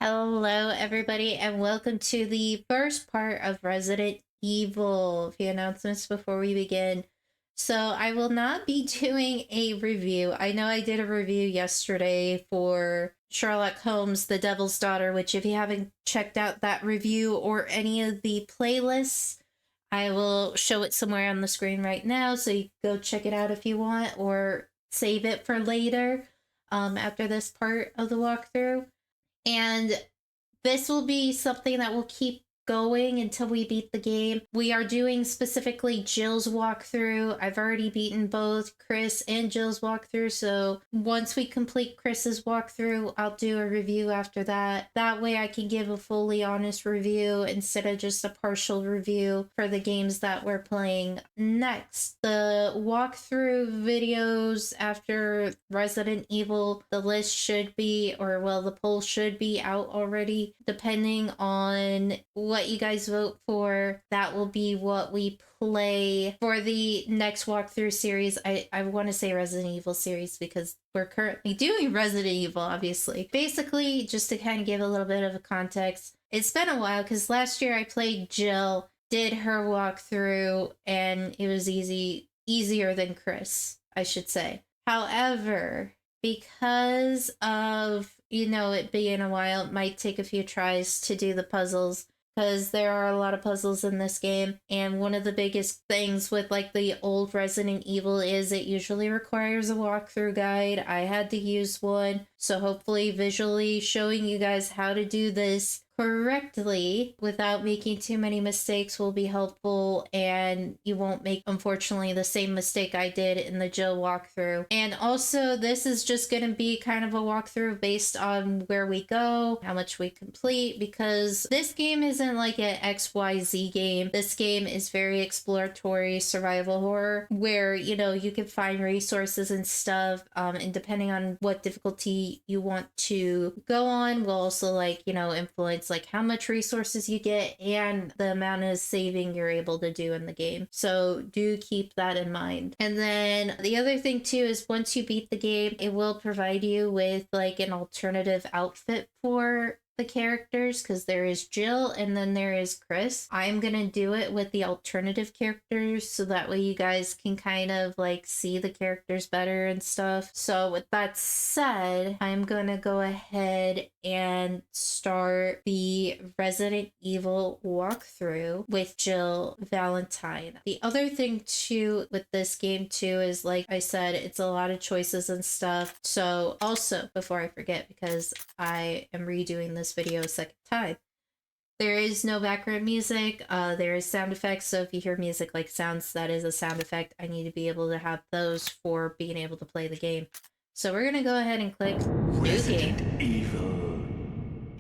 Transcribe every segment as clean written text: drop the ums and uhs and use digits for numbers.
Hello, everybody, and welcome to the first part of Resident Evil. A few announcements before we begin. So, I will not be doing a review. I know I did a review yesterday for Sherlock Holmes, The Devil's Daughter, which, if you haven't checked out that review or any of the playlists, I will show it somewhere on the screen right now, so you can go check it out if you want, or save it for later after this part of the walkthrough. And this will be something that will keep going until we beat the game. We are doing specifically Jill's walkthrough. I've already beaten both Chris and Jill's walkthrough, so once we complete Chris's walkthrough, I'll do a review after that. That way I can give a fully honest review instead of just a partial review for the games that we're playing next. The walkthrough videos after Resident Evil, the list should be, or well, the poll should be out already, depending on what you guys vote for. That will be what we play for the next walkthrough series. I want to say Resident Evil series because we're currently doing Resident Evil, obviously. Basically, just to kind of give a little bit of a context, it's been a while because last year I played Jill, did her walkthrough, and it was easier than Chris, I should say. However, because of it being a while, it might take a few tries to do the puzzles because there are a lot of puzzles in this game. And one of the biggest things with like the old Resident Evil is it usually requires a walkthrough guide. I had to use one, so hopefully visually showing you guys how to do this correctly without making too many mistakes will be helpful, and you won't make, unfortunately, the same mistake I did in the Jill walkthrough. And also, this is just going to be kind of a walkthrough based on where we go, how much we complete, because this game isn't like an XYZ game. This game is very exploratory survival horror where, you can find resources and stuff, and depending on what difficulty you want to go on will also influence like how much resources you get and the amount of saving you're able to do in the game. So do keep that in mind. And then the other thing too is once you beat the game, it will provide you with like an alternative outfit for the characters, because there is Jill and then there is Chris. I'm gonna do it with the alternative characters so that way you guys can kind of like see the characters better and stuff. So with that said, I'm gonna go ahead and start the Resident Evil walkthrough with Jill Valentine. The other thing too with this game too is, like I said, it's a lot of choices and stuff. So also, before I forget, because I am redoing this video a second time, there is no background music. There is sound effects, so if you hear music like sounds, that is a sound effect. I need to be able to have those for being able to play the game. So we're gonna go ahead and click New Game. Evil.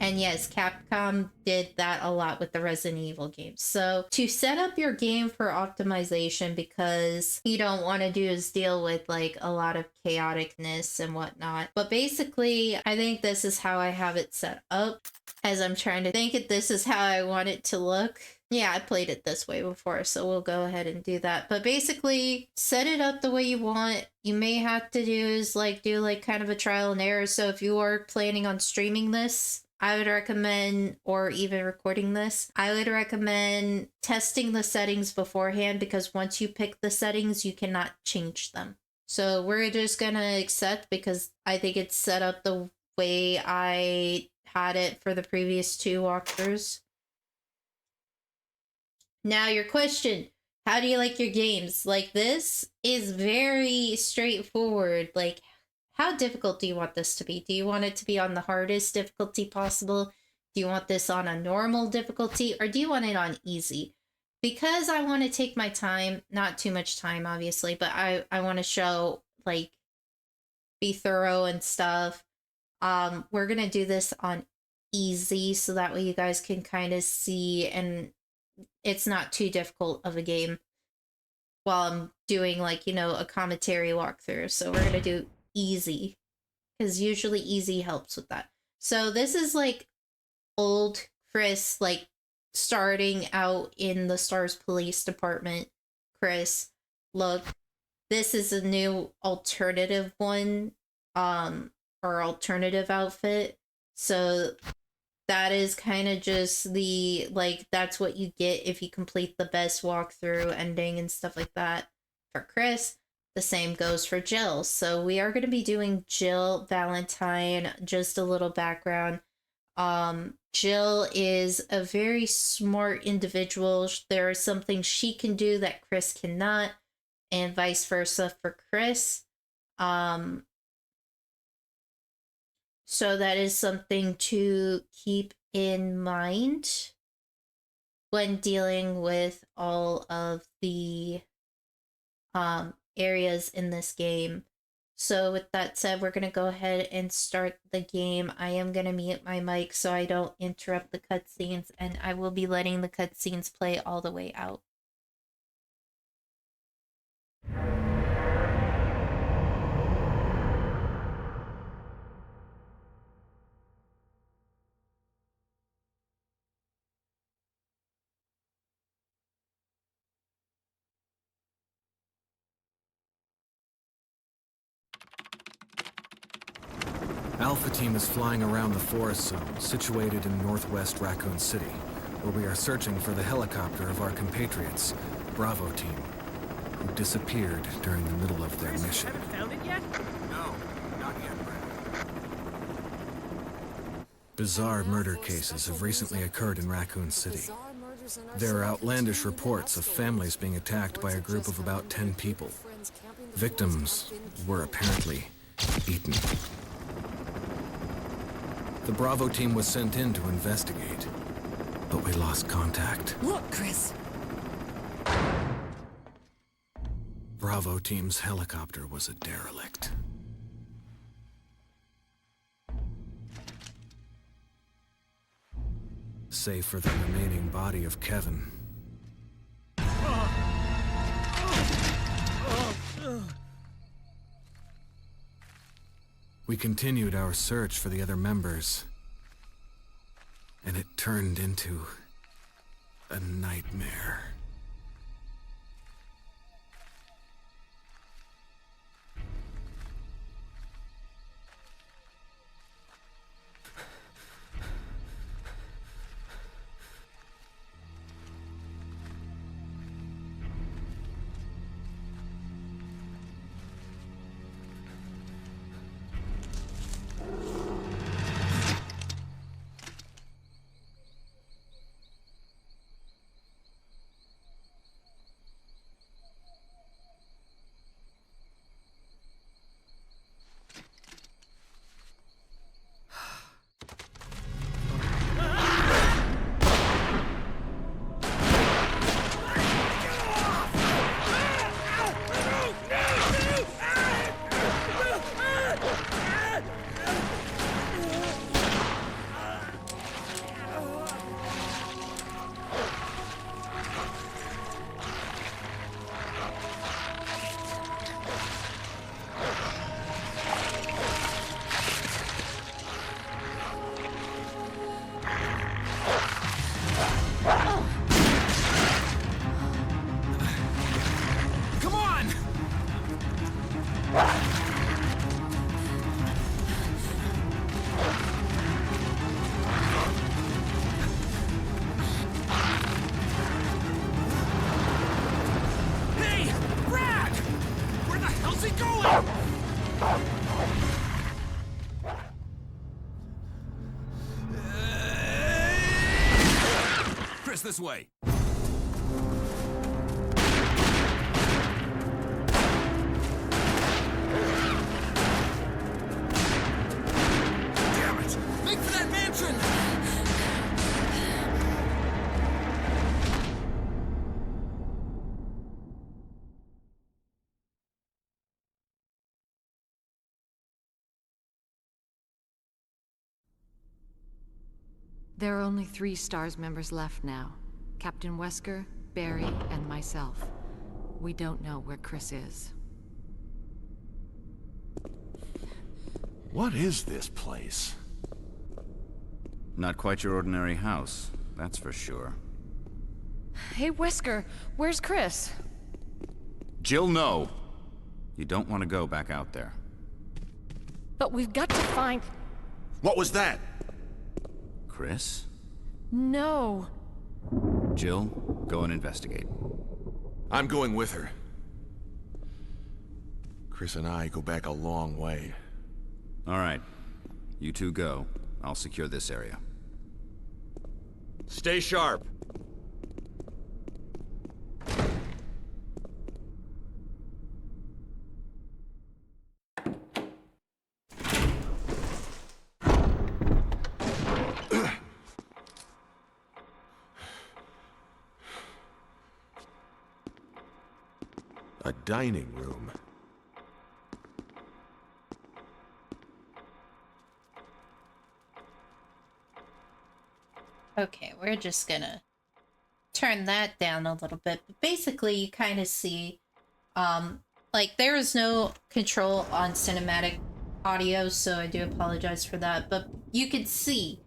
And yes, Capcom did that a lot with the Resident Evil games. So to set up your game for optimization, because you don't want to do is deal with like a lot of chaoticness and whatnot. But basically, I think this is how I have it set up, as I'm trying to think this is how I want it to look. Yeah, I played it this way before, so we'll go ahead and do that. But basically, set it up the way you want. You may have to do is like do like kind of a trial and error. So if you are planning on streaming this, I would recommend, or even recording this, I would recommend testing the settings beforehand, because once you pick the settings, you cannot change them. So we're just gonna accept, because I think it's set up the way I had it for the previous two walkthroughs. Now your question, how do you like your games? Like, this is very straightforward. Like, how difficult do you want this to be? Do you want it to be on the hardest difficulty possible? Do you want this on a normal difficulty? Or do you want it on easy? Because I want to take my time, not too much time, obviously, but I want to show, like, be thorough and stuff. We're going to do this on easy so that way you guys can kind of see, and it's not too difficult of a game while I'm doing like, a commentary walkthrough. So we're going to do easy, because usually easy helps with that. So this is like old Chris, like starting out in the Stars Police Department. Chris, look, this is a new alternative one, or alternative outfit. So that is kind of just the, like, that's what you get if you complete the best walkthrough ending and stuff like that for Chris. The same goes for Jill. So we are going to be doing Jill Valentine. Just a little background. Jill is a very smart individual. There are some things she can do that Chris cannot, and vice versa for Chris. So that is something to keep in mind when dealing with all of the areas in this game. So with that said, we're going to go ahead and start the game. I am going to mute my mic so I don't interrupt the cutscenes, and I will be letting the cutscenes play all the way out. Alpha Team is flying around the forest zone, situated in northwest Raccoon City, where we are searching for the helicopter of our compatriots, Bravo Team, who disappeared during the middle of their mission. Haven't found it yet? No, not yet, Brad. Bizarre murder cases have recently occurred in Raccoon City. There are outlandish reports of families being attacked by a group of about 10 people. Victims were apparently eaten. The Bravo Team was sent in to investigate, but we lost contact. Look, Chris! Bravo Team's helicopter was a derelict. Save for the remaining body of Kevin. We continued our search for the other members, and it turned into a nightmare. This way. Damn it! Make for that mansion! There are only 3 STARS members left now. Captain Wesker, Barry, and myself. We don't know where Chris is. What is this place? Not quite your ordinary house, that's for sure. Hey, Wesker, where's Chris? Jill, no! You don't want to go back out there. But we've got to find... What was that? Chris? No! Jill, go and investigate. I'm going with her. Chris and I go back a long way. All right. You two go. I'll secure this area. Stay sharp. A dining room. Okay, we're just gonna turn that down a little bit. But basically, you kind of see, like there is no control on cinematic audio, so I do apologize for that. But you could see,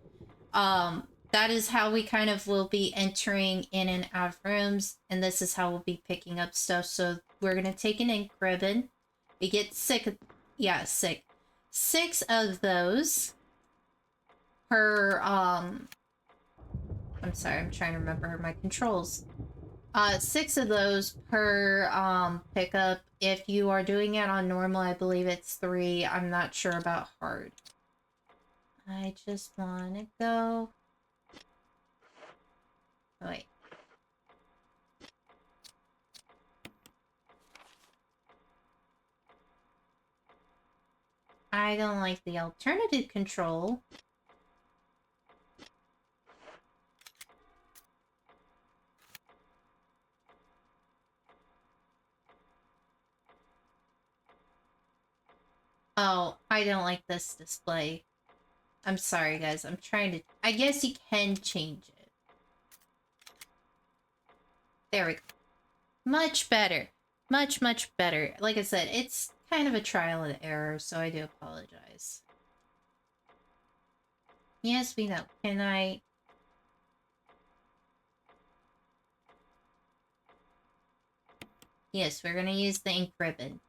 that is how we kind of will be entering in and out of rooms, and this is how we'll be picking up stuff. So we're gonna take an ink ribbon. We get six of those per I'm sorry, I'm trying to remember my controls. 6 of those per pickup. If you are doing it on normal, I believe it's 3. I'm not sure about hard. I just want to go. Oh, wait. I don't like the alternative control. Oh, I don't like this display. I'm sorry, guys. I'm trying to... I guess you can change it. There we go. Much better. Much, much better. Like I said, it's kind of a trial and error, so I do apologize. Yes, we know. Can I... Yes, we're gonna use the ink ribbon.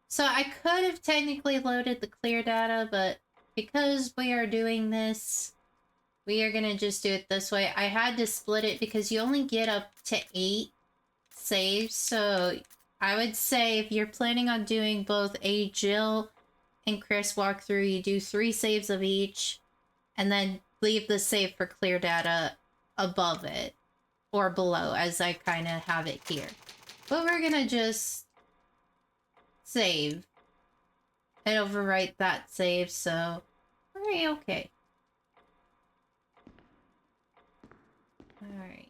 So I could have technically loaded the clear data, but because we are doing this, we are gonna just do it this way. I had to split it because you only get up to 8 saves, so I would say if you're planning on doing both a Jill and Chris walkthrough, you do 3 saves of each, and then leave the save for clear data above it, or below, as I kind of have it here. But we're gonna just save and overwrite that save, so we're okay. Alright.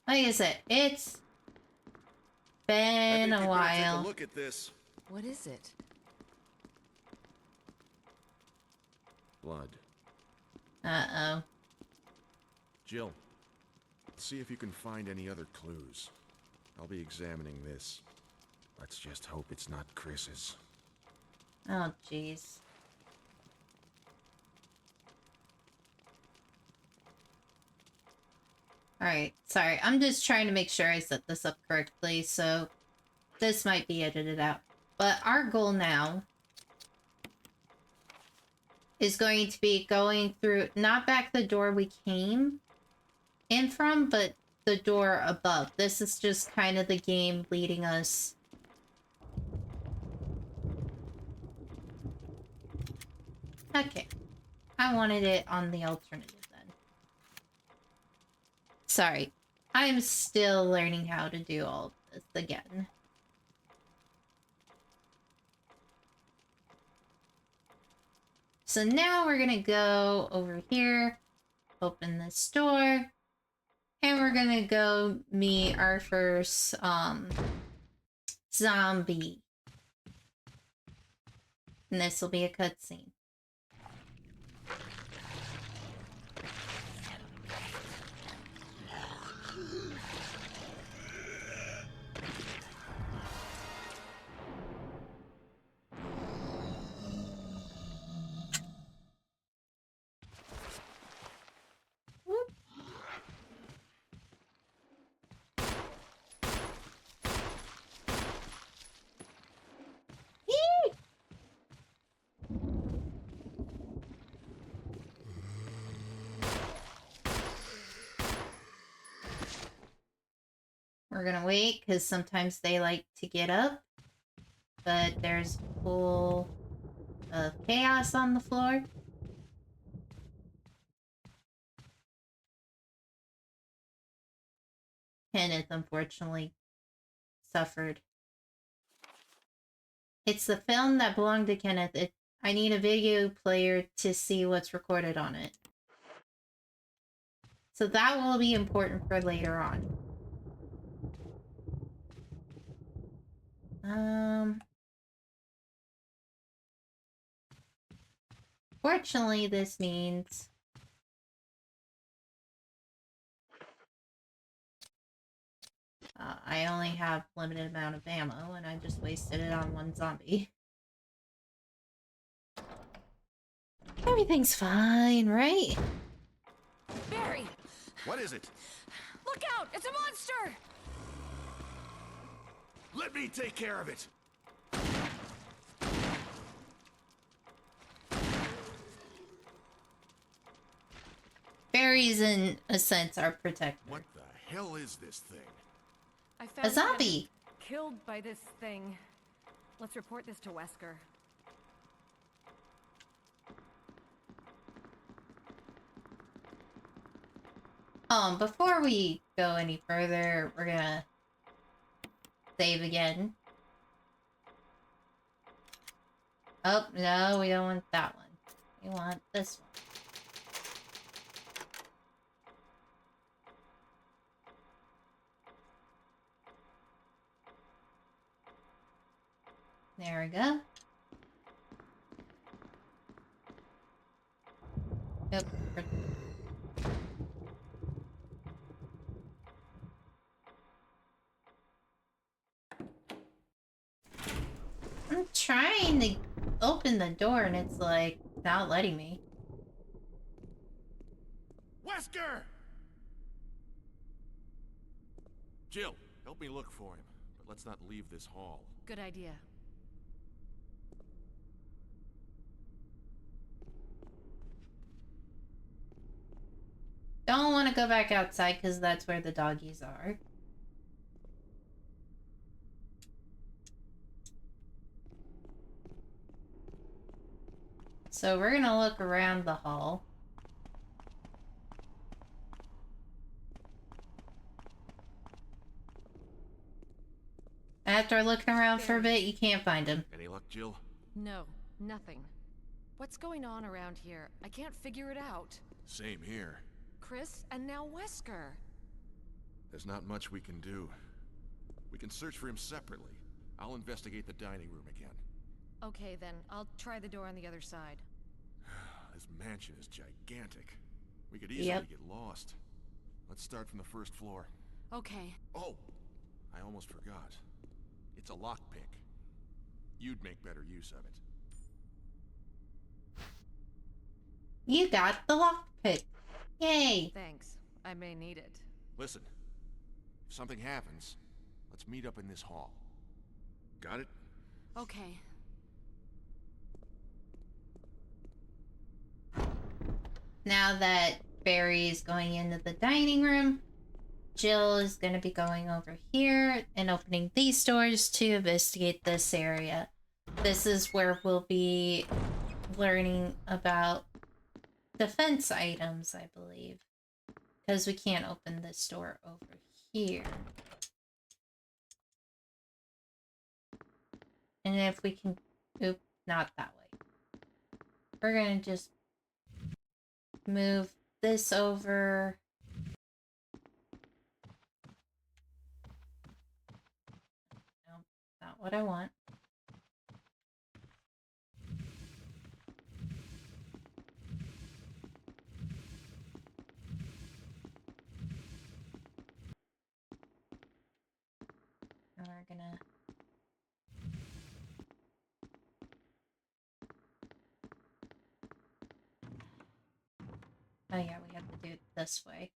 Like I said, it's been a while. Take a look at this. What is it? Blood. Uh-oh. Jill, see if you can find any other clues. I'll be examining this. Let's just hope it's not Chris's. Oh, jeez. Alright, sorry. I'm just trying to make sure I set this up correctly, so this might be edited out. But our goal now is going to be going through, not back the door we came in from, but the door above. This is just kind of the game leading us. Okay. I wanted it on the alternative then. Sorry. I'm still learning how to do all of this again. So now we're gonna go over here, open this door, and we're gonna go meet our first zombie. And this will be a cutscene. We're gonna wait because sometimes they like to get up. But there's a pool of chaos on the floor. Kenneth unfortunately suffered. It's the film that belonged to Kenneth. I need a video player to see what's recorded on it. So that will be important for later on. Fortunately, this means I only have limited amount of ammo, and I just wasted it on one zombie. Everything's fine, right? Barry! What is it? Look out! It's a monster! Let me take care of it! Berries, in a sense, are protected. What the hell is this thing? I found A zombie! killed by this thing. Let's report this to Wesker. Before we go any further, we're gonna save again. Oh, no, we don't want that one. We want this one. There we go. Yep. I'm trying to open the door and it's like not letting me. Wesker! Jill, help me look for him, but let's not leave this hall. Good idea. Don't want to go back outside because that's where the doggies are. So we're gonna look around the hall. After looking around for a bit, you can't find him. Any luck, Jill? No, nothing. What's going on around here? I can't figure it out. Same here. Chris, and now Wesker. There's not much we can do. We can search for him separately. I'll investigate the dining room again. Okay then, I'll try the door on the other side. This mansion is gigantic. We could easily Yep. get lost. Let's start from the first floor. Okay. Oh, I almost forgot. It's a lockpick. You'd make better use of it. You got the lockpick. Yay! Thanks. I may need it. Listen, if something happens, let's meet up in this hall. Got it? Okay. Now that Barry's going into the dining room, Jill is going to be going over here and opening these doors to investigate this area. This is where we'll be learning about defense items, I believe. Because we can't open this door over here. And if we can... Oop, not that way. We're going to just move this over. Nope, not what I want. And we're gonna... Oh yeah, we have to do it this way.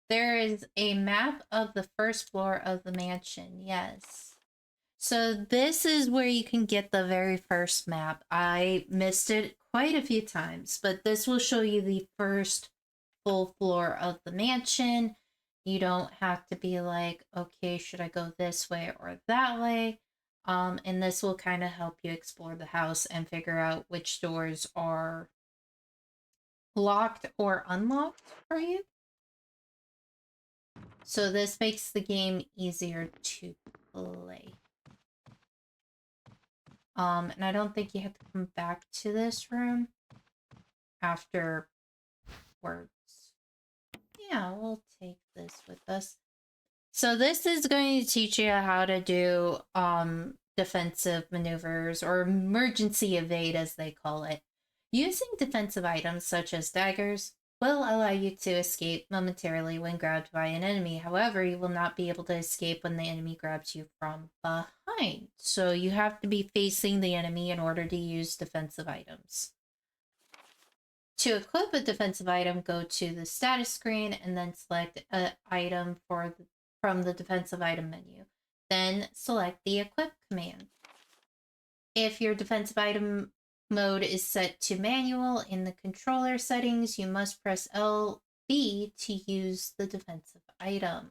There is a map of the first floor of the mansion, yes. So this is where you can get the very first map. I missed it quite a few times, but this will show you the first full floor of the mansion. You don't have to be like, okay, should I go this way or that way? And this will kind of help you explore the house and figure out which doors are locked or unlocked for you. So this makes the game easier to play. And I don't think you have to come back to this room afterwards. Yeah, we'll take this with us. So this is going to teach you how to do defensive maneuvers, or emergency evade as they call it. Using defensive items such as daggers will allow you to escape momentarily when grabbed by an enemy. However, you will not be able to escape when the enemy grabs you from behind. So you have to be facing the enemy in order to use defensive items. To equip a defensive item, go to the status screen and then select an item from the defensive item menu. Then select the equip command. If your defensive item mode is set to manual in the controller settings, you must press LB to use the defensive item.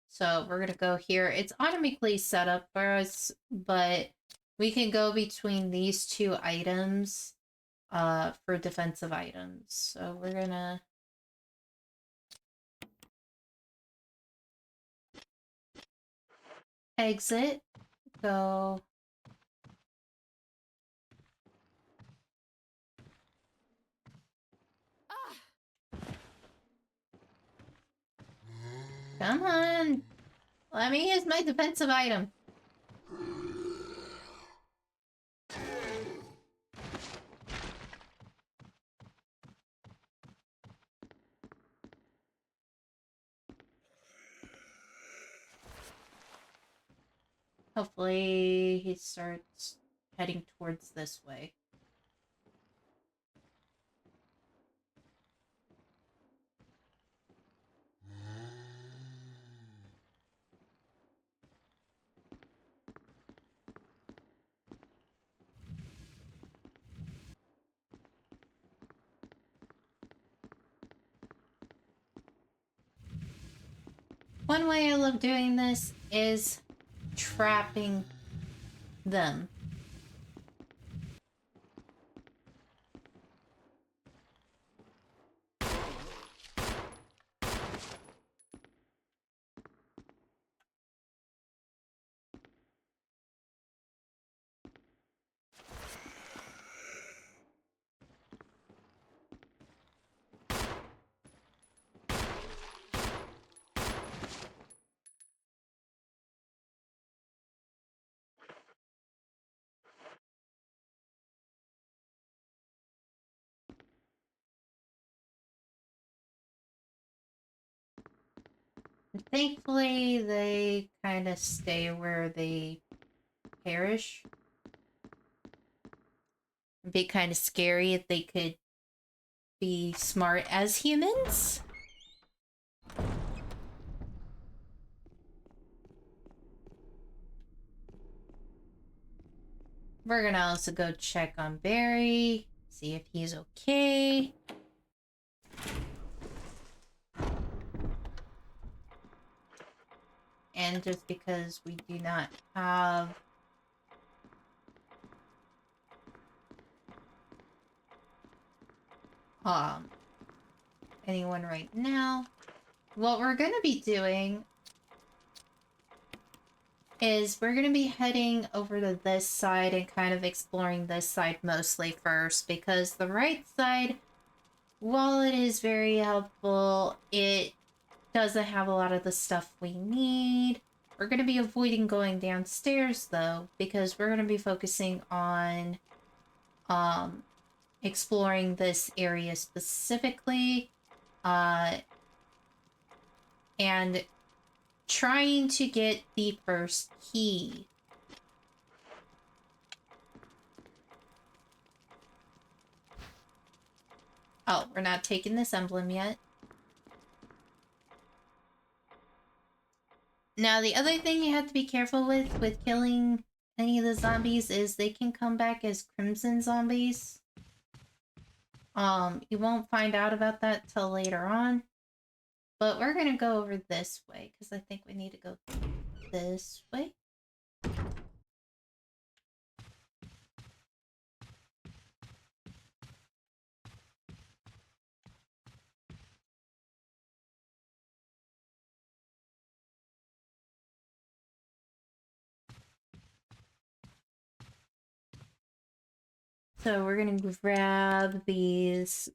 So we're going to go here. It's automatically set up for us, but we can go between these two items for defensive items. So we're going to exit, go. Come on. Let me use my defensive item. Hopefully he starts heading towards this way. One way I love doing this is trapping them. Thankfully, they kind of stay where they perish. It'd be kind of scary if they could be smart as humans. We're gonna also go check on Barry, see if he's okay. And just because we do not have anyone right now, what we're gonna be doing is we're gonna be heading over to this side and kind of exploring this side mostly first, because the right side, while it is very helpful, it doesn't have a lot of the stuff we need. We're going to be avoiding going downstairs though, because we're going to be focusing on exploring this area specifically, and trying to get the first key. Oh, we're not taking this emblem yet. Now, the other thing you have to be careful with killing any of the zombies is they can come back as crimson zombies. You won't find out about that till later on. But we're gonna go over this way, because I think we need to go this way. So we're gonna grab these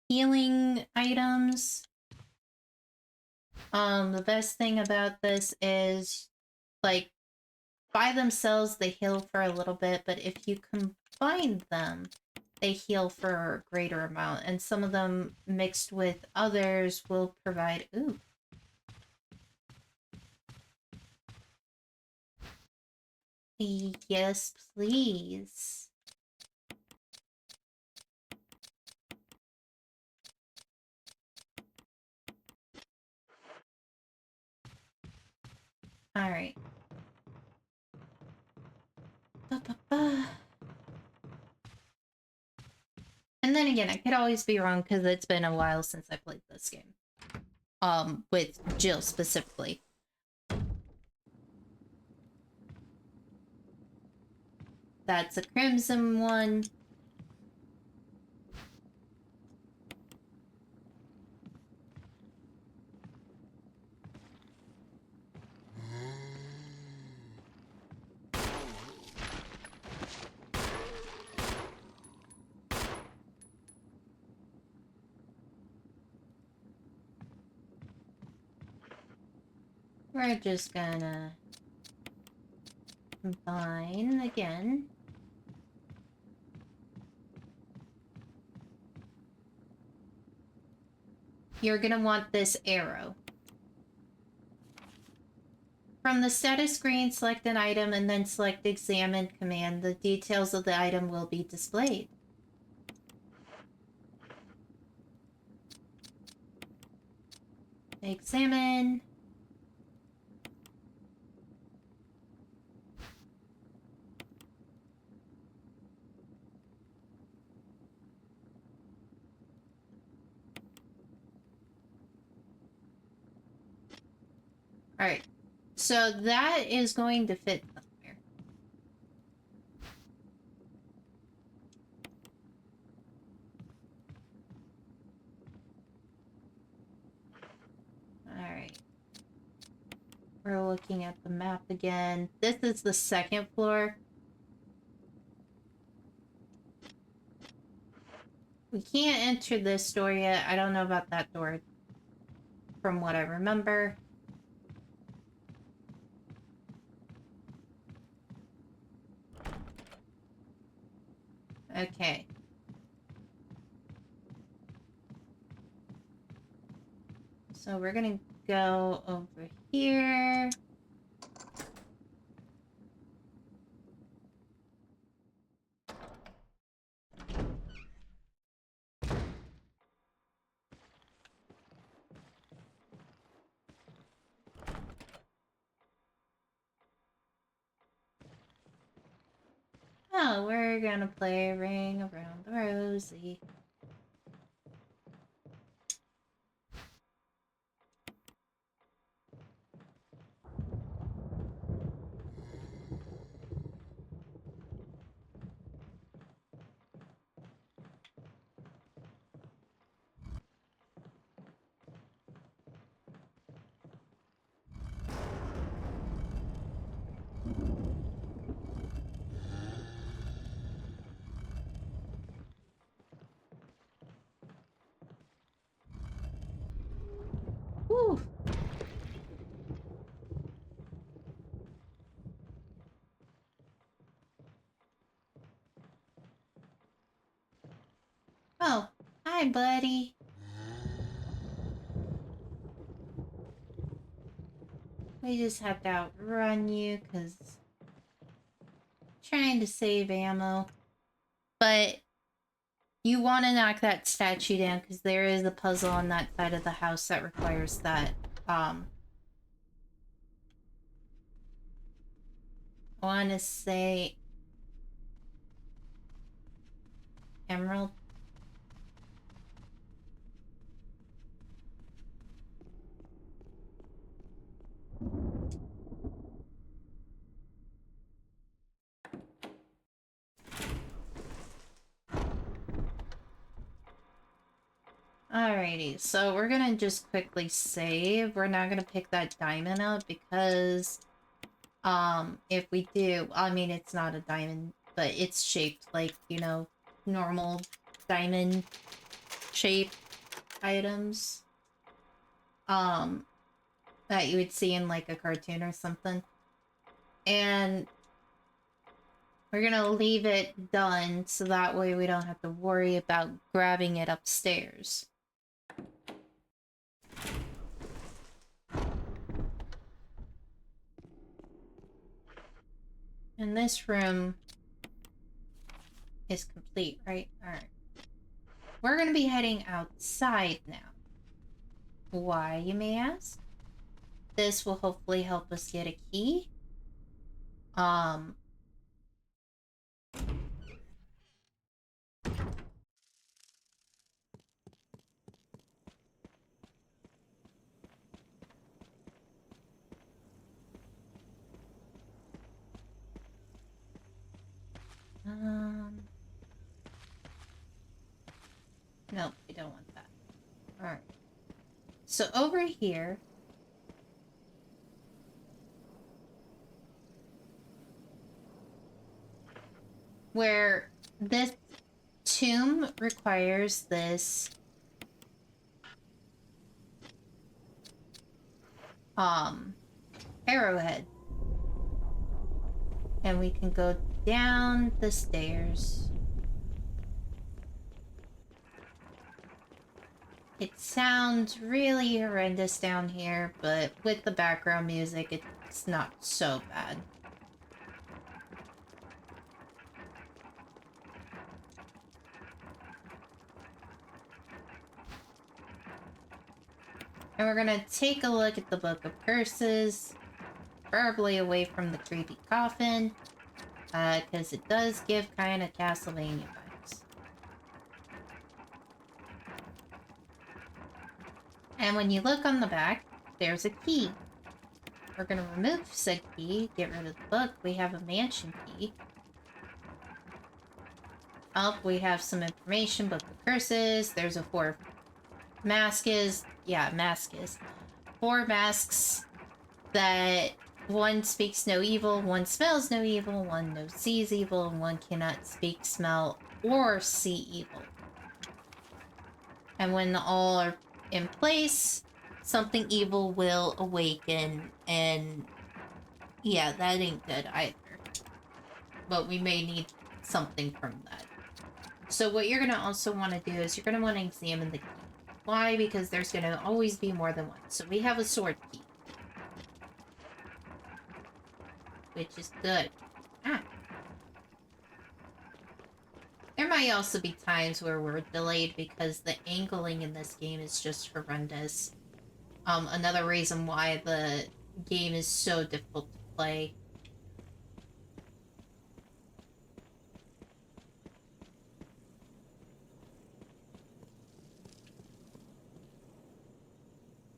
healing items. The best thing about this is, like, by themselves they heal for a little bit, but if you combine them, they heal for a greater amount, and some of them mixed with others will provide... Ooh. Yes, please. Alright. And then again, I could always be wrong because it's been a while since I played this game. With Jill specifically. That's a crimson one. We're just gonna combine again. You're gonna want this arrow. From the status screen, select an item and then select Examine command. The details of the item will be displayed. Examine. Alright, so that is going to fit somewhere. Alright. We're looking at the map again. This is the second floor. We can't enter this door yet. I don't know about that door, from what I remember. Okay. So we're gonna go over here. Oh, we're gonna play Ring Around the Rosie. Whew. Oh, hi, buddy. We just have to outrun you because trying to save ammo. But you want to knock that statue down because there is a puzzle on that side of the house that requires that. I want to say emerald. Alrighty, so we're gonna just quickly save. We're not gonna pick that diamond up because, if we do, I mean, it's not a diamond, but it's shaped like, you know, normal diamond shape items, that you would see in like a cartoon or something. And we're gonna leave it done so that way we don't have to worry about grabbing it upstairs. And this room is complete, right? Alright. We're gonna be heading outside now. Why, you may ask? This will hopefully help us get a key. No, we don't want that. Alright. So over here, where this tomb requires this arrowhead, and we can go down the stairs. It sounds really horrendous down here, but with the background music, it's not so bad. And we're gonna take a look at the Book of Curses, preferably away from the creepy coffin, because it does give kind of Castlevania vibes. And when you look on the back, there's a key. We're gonna remove said key, get rid of the book. We have a mansion key. Up, we have some information, Book of Curses. There's a 4 masks. Yeah, masks. 4 masks that one speaks no evil, one smells no evil, one no sees evil, and one cannot speak, smell, or see evil. And when all are in place, something evil will awaken, and yeah, that ain't good either. But we may need something from that. So what you're going to also want to do is you're going to want to examine the key. Why? Because there's going to always be more than one. So we have a sword key, which is good. There might also be times where we're delayed because the angling in this game is just horrendous. Another reason why the game is so difficult to play.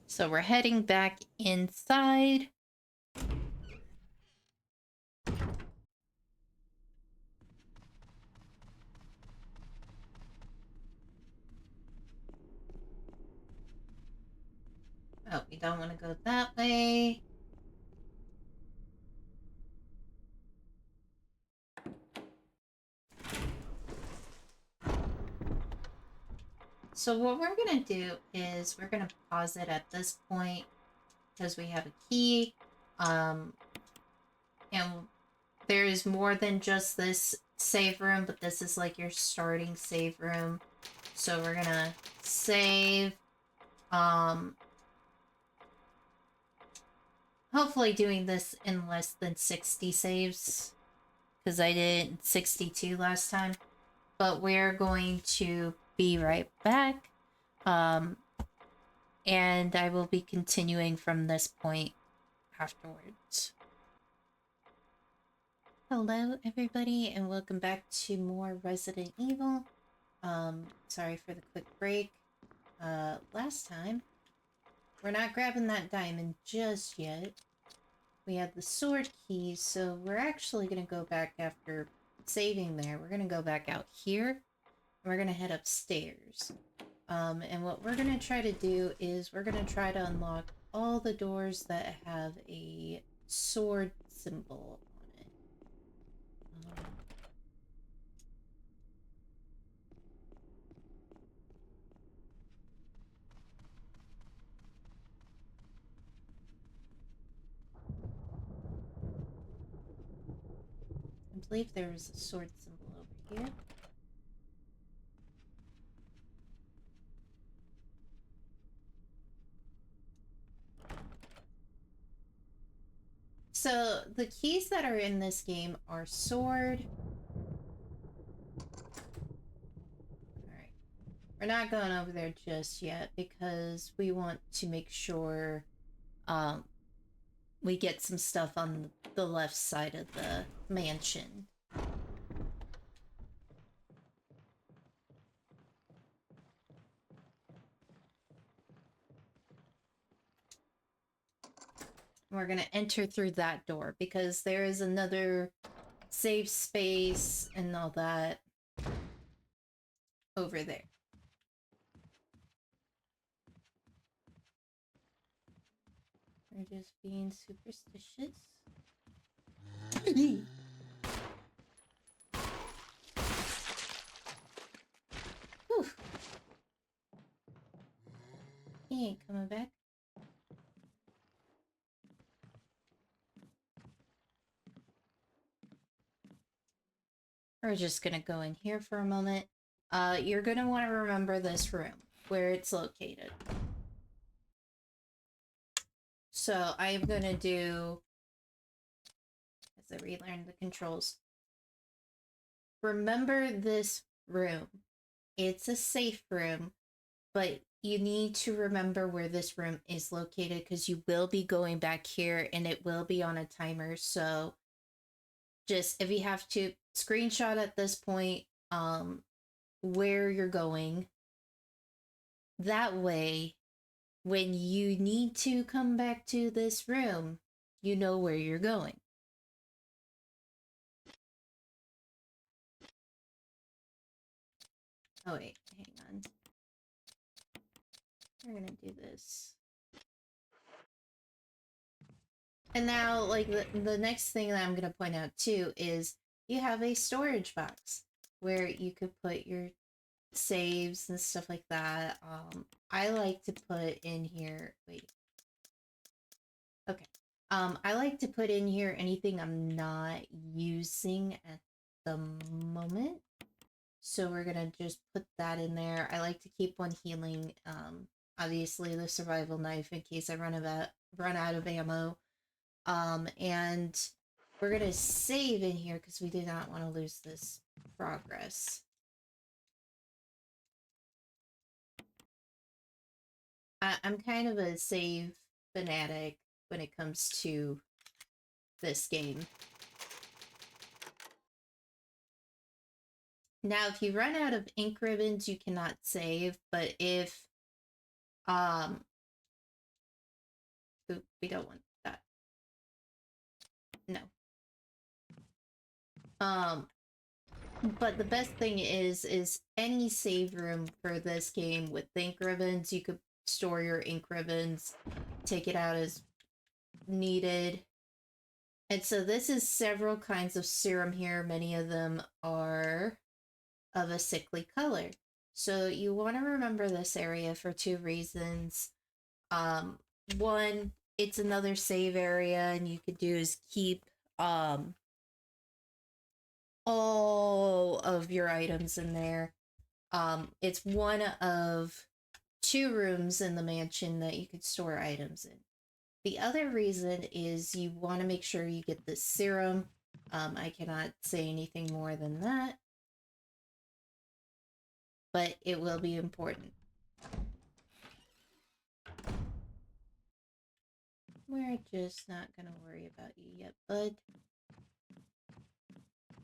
So we're heading back inside. Oh, we don't want to go that way. So what we're going to do is we're going to pause it at this point because we have a key. And there is more than just this save room, but this is like your starting save room. So we're going to save. Hopefully doing this in less than 60 saves, because I did 62 last time. But we're going to be right back. And I will be continuing from this point afterwards. Hello, everybody, and welcome back to more Resident Evil. Sorry for the quick break. Last time, we're not grabbing that diamond just yet. We have the sword key, so we're actually going to go back after saving there. We're going to go back out here. And we're going to head upstairs. And what we're gonna try to do is we're gonna try to unlock all the doors that have a sword symbol on it. I believe there is a sword symbol over here. So the keys that are in this game are sword. Alright. We're not going over there just yet because we want to make sure we get some stuff on the left side of the mansion. We're gonna enter through that door because there is another safe space and all that over there. We're just being superstitious. Whew. He ain't coming back. We're just gonna go in here for a moment. You're gonna want to remember this room, where it's located. So I'm gonna do, as I relearn the controls, remember this room. It's a safe room, but you need to remember where this room is located because you will be going back here and it will be on a timer. So just, if you have to, screenshot at this point where you're going. That way, when you need to come back to this room, you know where you're going. Oh wait, hang on. We're gonna do this. And now, like, the next thing that I'm gonna point out too is you have a storage box where you could put your saves and stuff like that. I like to put in here, wait. Okay. I like to put in here anything I'm not using at the moment. So we're gonna just put that in there. I like to keep one healing. Obviously the survival knife in case I run out of ammo. And we're gonna save in here because we do not want to lose this progress. I'm kind of a save fanatic when it comes to this game. Now, if you run out of ink ribbons, you cannot save, but if oop, we don't want that. No. But the best thing is any save room for this game with ink ribbons, you could store your ink ribbons, take it out as needed. And so this is several kinds of serum here. Many of them are of a sickly color. So you want to remember this area for two reasons. One, it's another save area, and you could do is keep all of your items in there. It's one of two rooms in the mansion that you could store items in. The other reason is you want to make sure you get the serum. I cannot say anything more than that, but it will be important. We're just not gonna worry about you yet, bud.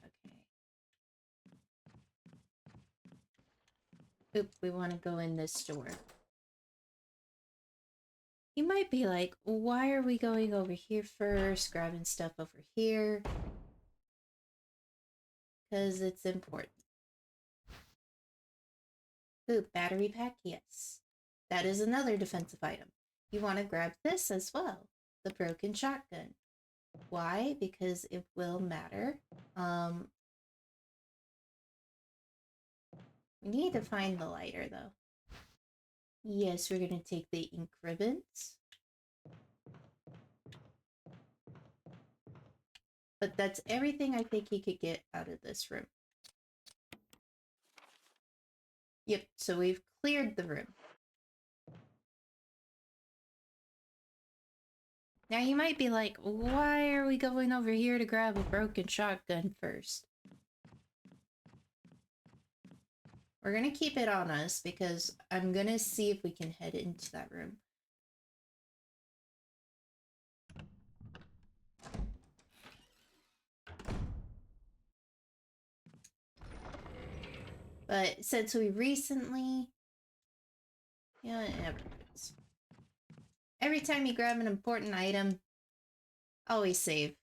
Okay. Oop, we want to go in this door. You might be like, why are we going over here first, grabbing stuff over here? Because it's important. Ooh, battery pack, yes. That is another defensive item. You want to grab this as well. The broken shotgun. Why? Because it will matter. We need to find the lighter, though. Yes, we're going to take the ink ribbons. But that's everything I think you could get out of this room. Yep, so we've cleared the room. Now you might be like, why are we going over here to grab a broken shotgun first? We're gonna keep it on us because I'm gonna see if we can head into that room. But since we recently... You know, it never hurts. Every time you grab an important item, always save.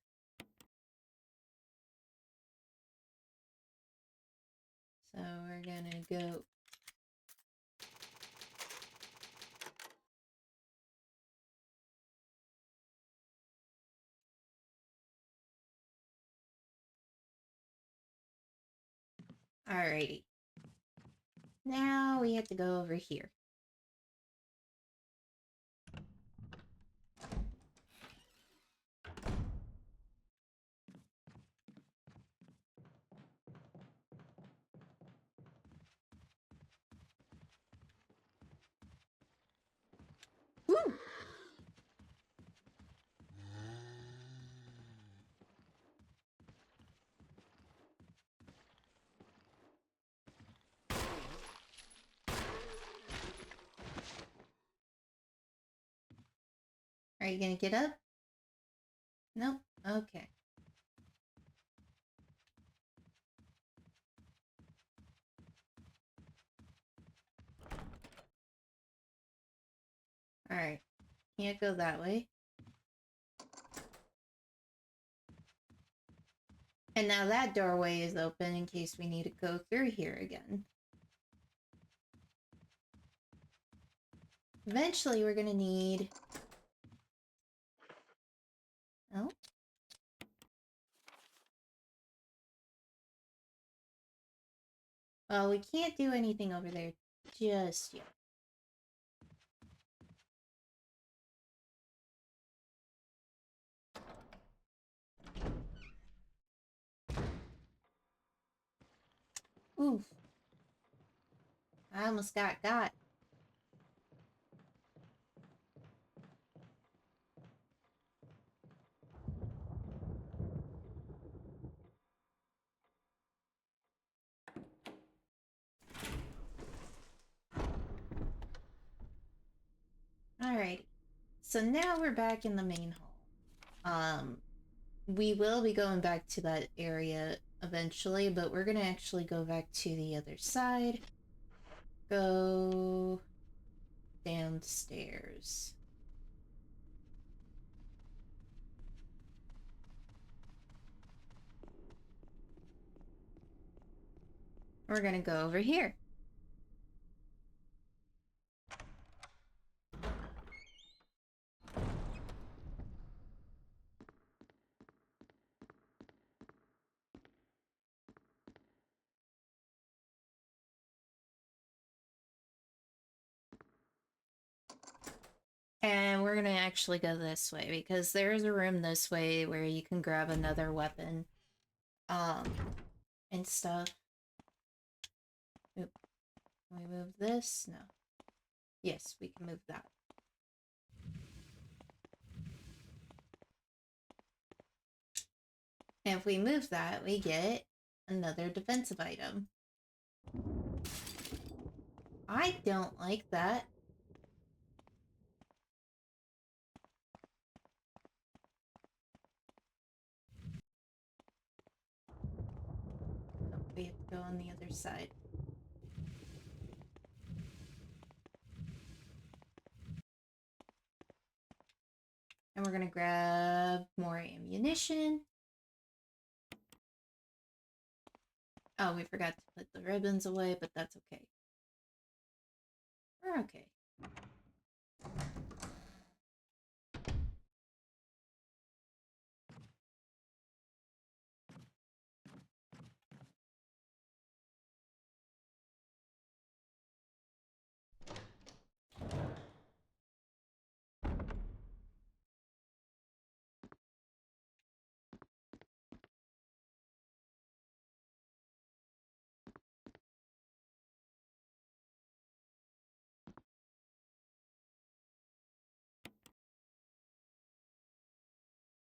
So we're gonna go... Alrighty. Now we have to go over here. Woo! Are you gonna get up? Nope. Okay. Alright. Can't go that way. And now that doorway is open in case we need to go through here again. Eventually we're gonna need... Oh? Well, we can't do anything over there just yet. Oof. I almost got. Alright. So now we're back in the main hall. We will be going back to that area eventually, but we're gonna actually go back to the other side. Go downstairs. We're gonna go over here. And we're gonna actually go this way because there's a room this way where you can grab another weapon. And stuff. Oop. Can we move this? No. Yes, we can move that. And if we move that, we get another defensive item. I don't like that. Oh, we have to go on the other side. And we're gonna grab more ammunition. Oh, we forgot to put the ribbons away, but that's okay. We're okay.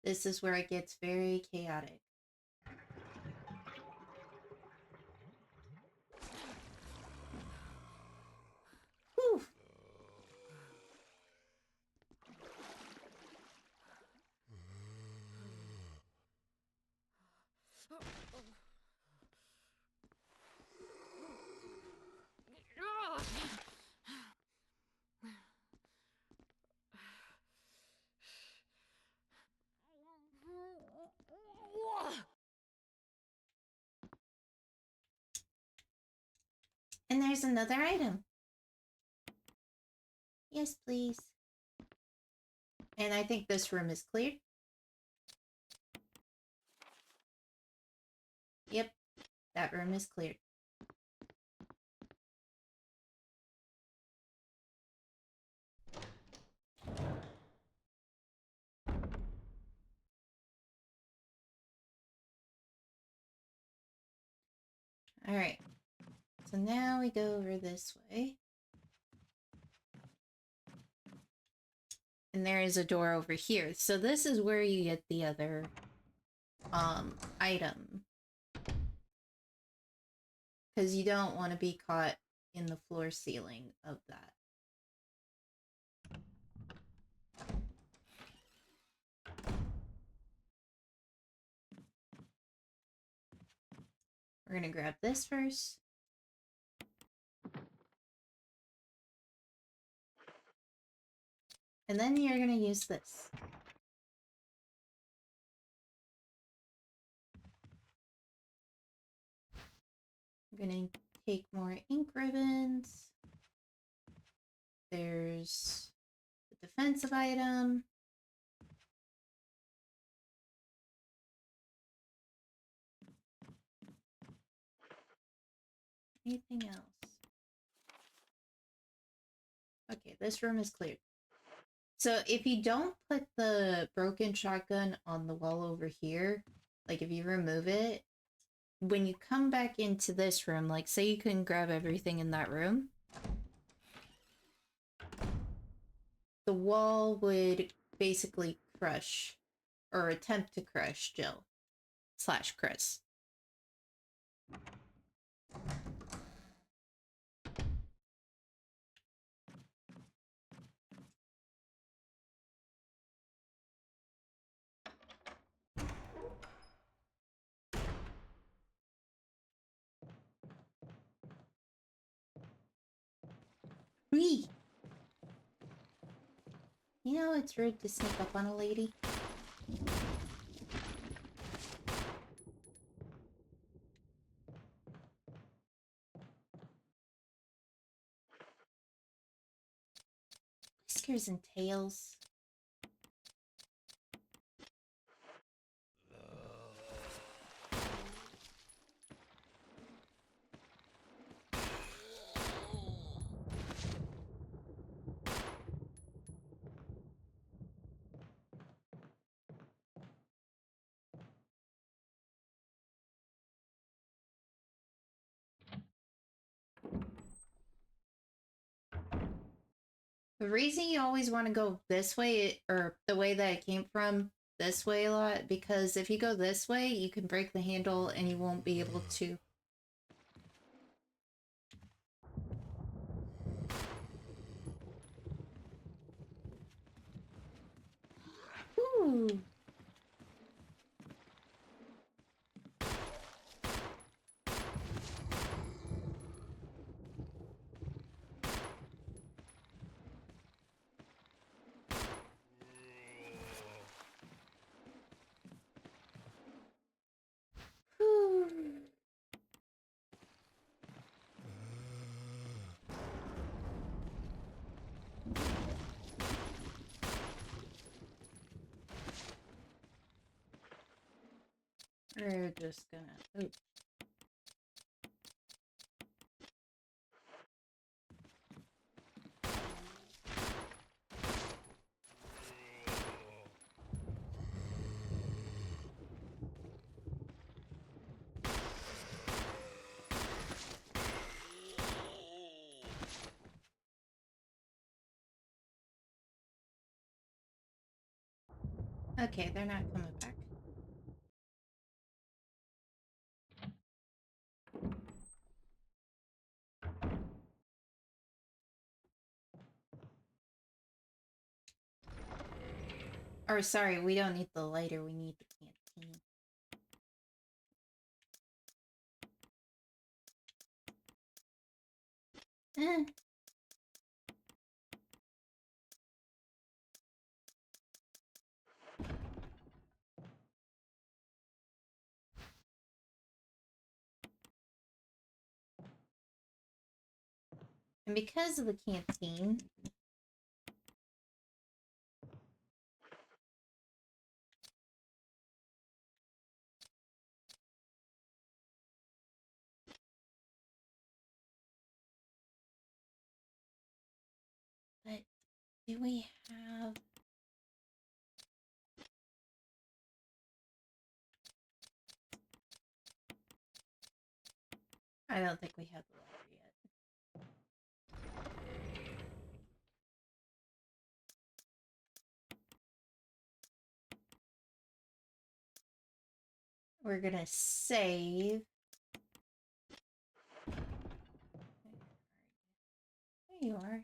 This is where it gets very chaotic. Whew. And there's another item. Yes, please. And I think this room is cleared. Yep, that room is cleared. All right. So now we go over this way. And there is a door over here. So this is where you get the other item. Because you don't want to be caught in the floor ceiling of that. We're going to grab this first. And then you're going to use this. I'm going to take more ink ribbons. There's the defensive item. Anything else? Okay, this room is cleared. So if you don't put the broken shotgun on the wall over here, like if you remove it, when you come back into this room, like say you can grab everything in that room, the wall would basically crush or attempt to crush Jill / Chris. Whee! You know it's rude to sneak up on a lady. Whiskers and tails. The reason you always want to go this way, or the way that I came from, this way a lot, because if you go this way, you can break the handle and you won't be able to. Ooh. Whew. We're just gonna... Ooh. Okay, they're not coming back. Or sorry, we don't need the lighter, we need the canteen. Eh. And because of the canteen, but do we have... I don't think we have the lighter yet. We're gonna save. There you are.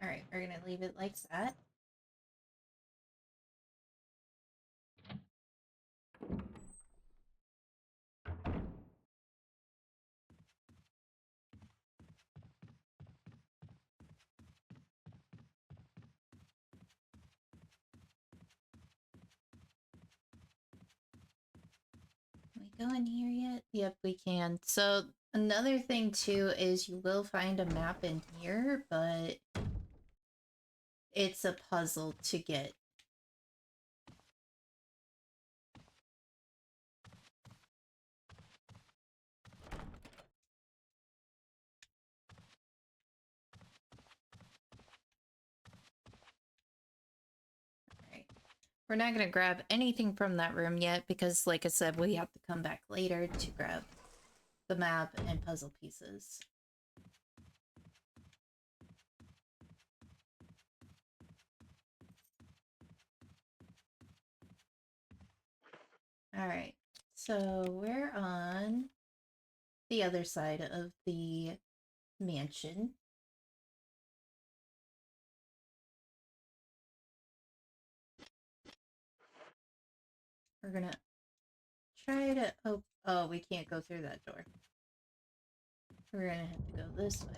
Alright, we're gonna leave it like that. Can we go in here yet? Yep, we can. So another thing too is you will find a map in here, but it's a puzzle to get. Alright. We're not gonna grab anything from that room yet because, like I said, we have to come back later to grab the map and puzzle pieces. Alright, so we're on the other side of the mansion. We're gonna try to... Oh, we can't go through that door. We're gonna have to go this way.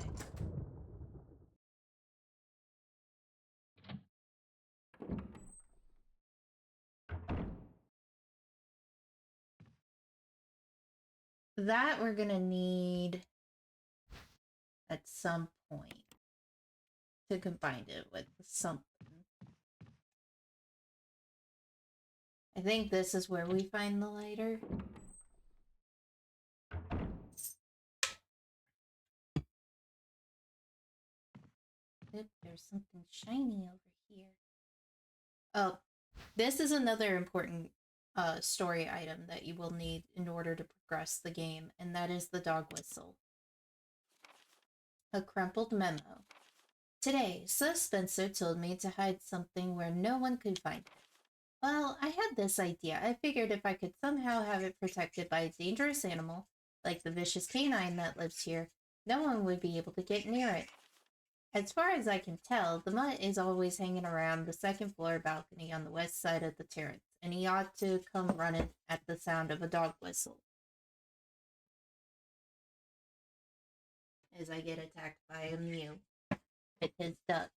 That we're gonna need at some point to combine it with something. I think this is where we find the lighter. Oop, there's something shiny over here. Oh, this is another important story item that you will need in order to progress the game, and that is the dog whistle. A crumpled memo. Today, Sus Spencer told me to hide something where no one could find it. Well, I had this idea. I figured if I could somehow have it protected by a dangerous animal, like the vicious canine that lives here, no one would be able to get near it. as far as I can tell, the mutt is always hanging around the second floor balcony on the west side of the terrace, and he ought to come running at the sound of a dog whistle. As I get attacked by a mew with his duck.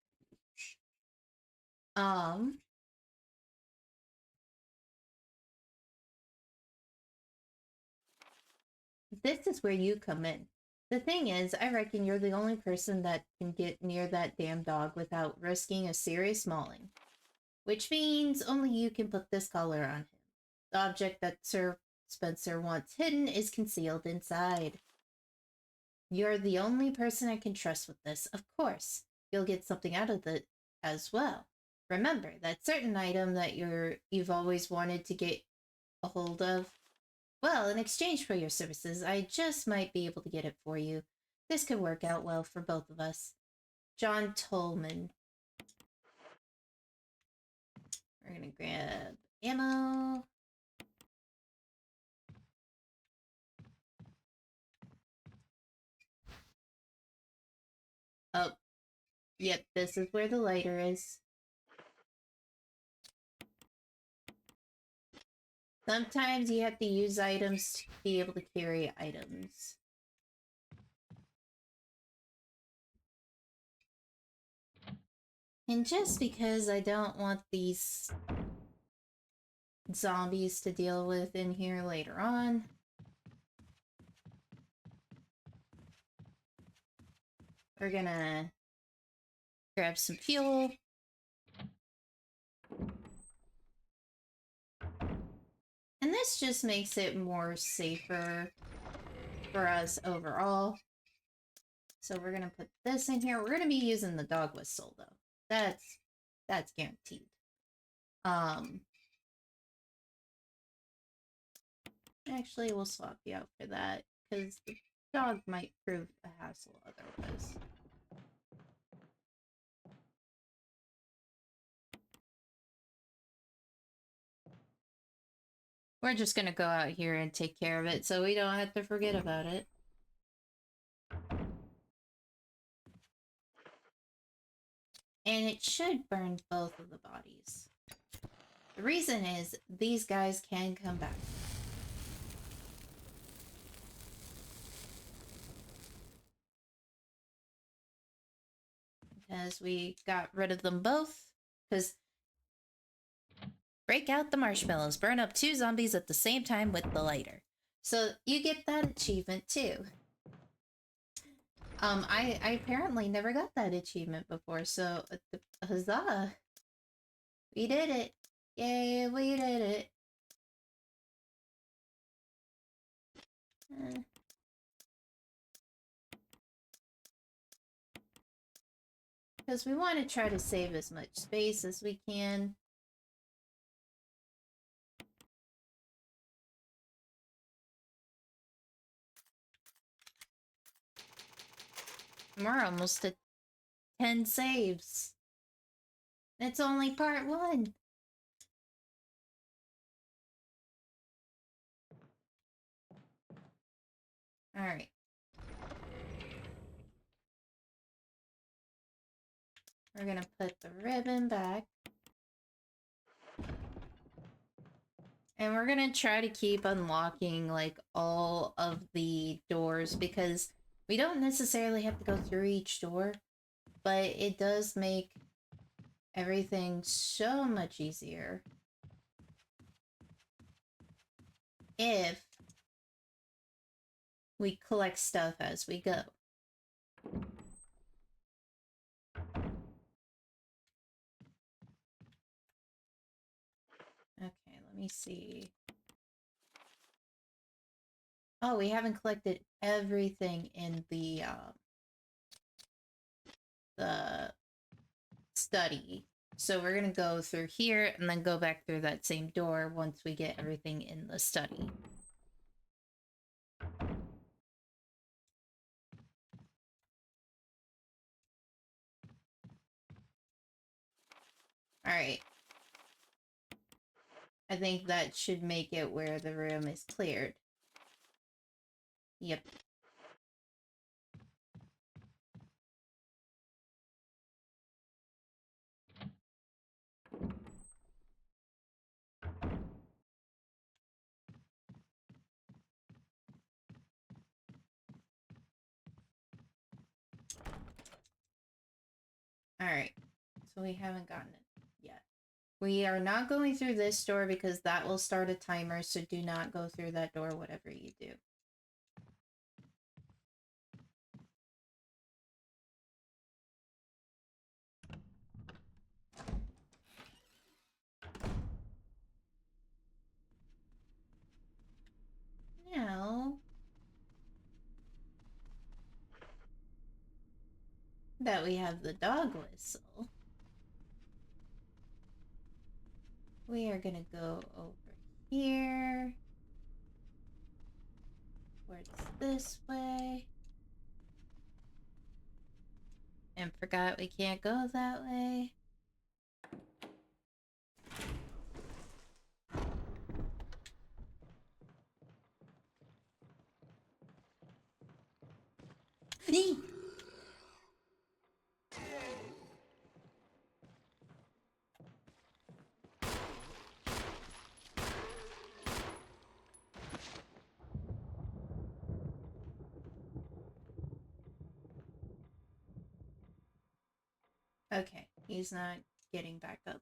This is where you come in. The thing is, I reckon you're the only person that can get near that damn dog without risking a serious mauling. Which means only you can put this collar on him. The object that Sir Spencer wants hidden is concealed inside. You're the only person I can trust with this. Of course, you'll get something out of it as well. Remember, that certain item that you've always wanted to get a hold of? Well, in exchange for your services, I just might be able to get it for you. This could work out well for both of us. John Tolman. We're gonna grab ammo. Oh, yep, this is where the lighter is. Sometimes you have to use items to be able to carry items. And just because I don't want these zombies to deal with in here later on, we're gonna grab some fuel. And this just makes it more safer for us overall. So we're gonna put this in here. We're gonna be using the dog whistle though. That's guaranteed. Actually, we'll swap you out for that because the dog might prove a hassle otherwise. We're just gonna go out here and take care of it so we don't have to forget about it. And it should burn both of the bodies. The reason is these guys can come back. Because we got rid of them both. Because break out the marshmallows, burn up 2 zombies at the same time with the lighter. So you get that achievement too. I apparently never got that achievement before, so huzzah! We did it! Yay, we did it! Because we want to try to save as much space as we can. We're almost at 10 saves. It's only part 1. Alright. We're gonna put the ribbon back. And we're gonna try to keep unlocking, like, all of the doors because we don't necessarily have to go through each door, but it does make everything so much easier if we collect stuff as we go. Okay, let me see. Oh, we haven't collected everything in the study. So we're gonna go through here and then go back through that same door once we get everything in the study. Alright. I think that should make it where the room is cleared. Yep. Alright. So we haven't gotten it yet. We are not going through this door because that will start a timer, so do not go through that door, whatever you do. Now that we have the dog whistle, we are gonna go over here. Towards this way. And forgot we can't go that way. Okay, he's not getting back up.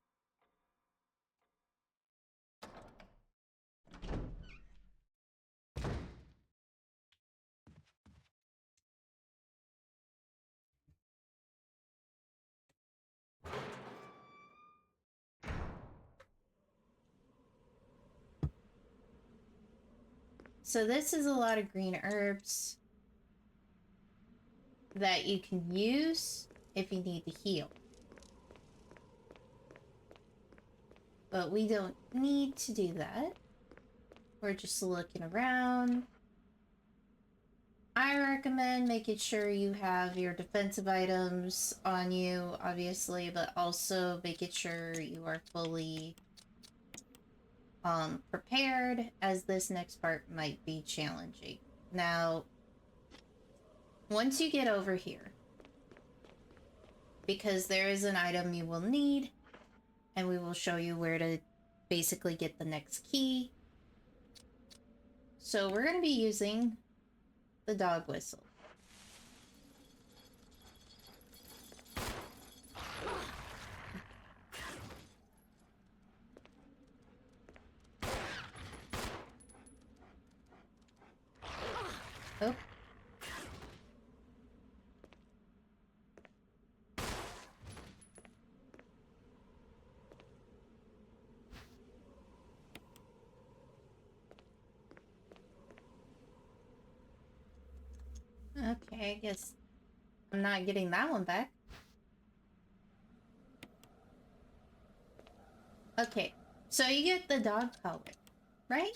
So this is a lot of green herbs that you can use if you need to heal. But we don't need to do that. We're just looking around. I recommend making sure you have your defensive items on you, obviously, but also making sure you are fully prepared, as this next part might be challenging. Now, once you get over here, because there is an item you will need, and we will show you where to basically get the next key. So we're going to be using the dog whistle. Oh. Okay, I guess I'm not getting that one back. Okay, so you get the dog collar, right?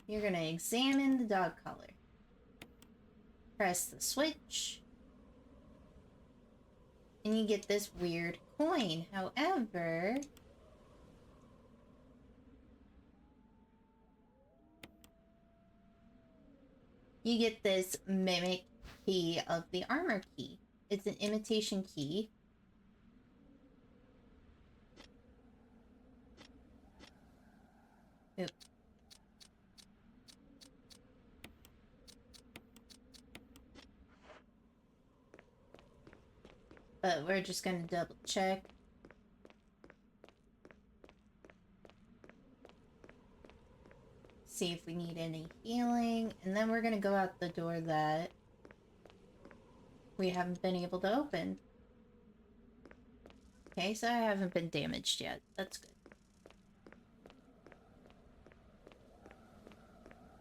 You're gonna examine the dog collar. Press the switch. And you get this weird coin. However, you get this mimic key of the armor key. It's an imitation key. Oop. But we're just gonna double check. See if we need any healing. And then we're gonna go out the door that we haven't been able to open. Okay, so I haven't been damaged yet. That's good.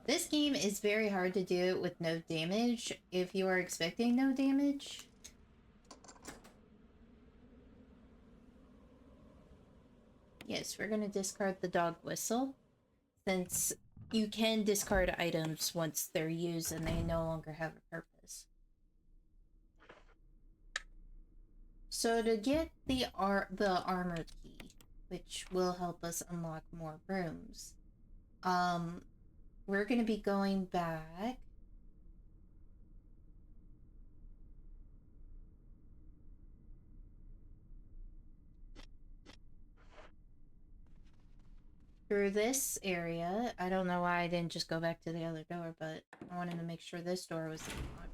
This game is very hard to do with no damage if you are expecting no damage. Yes, we're gonna discard the dog whistle, since you can discard items once they're used and they no longer have a purpose. So to get the armor key, which will help us unlock more rooms, we're gonna be going back through this area. I don't know why I didn't just go back to the other door, but I wanted to make sure this door was unlocked.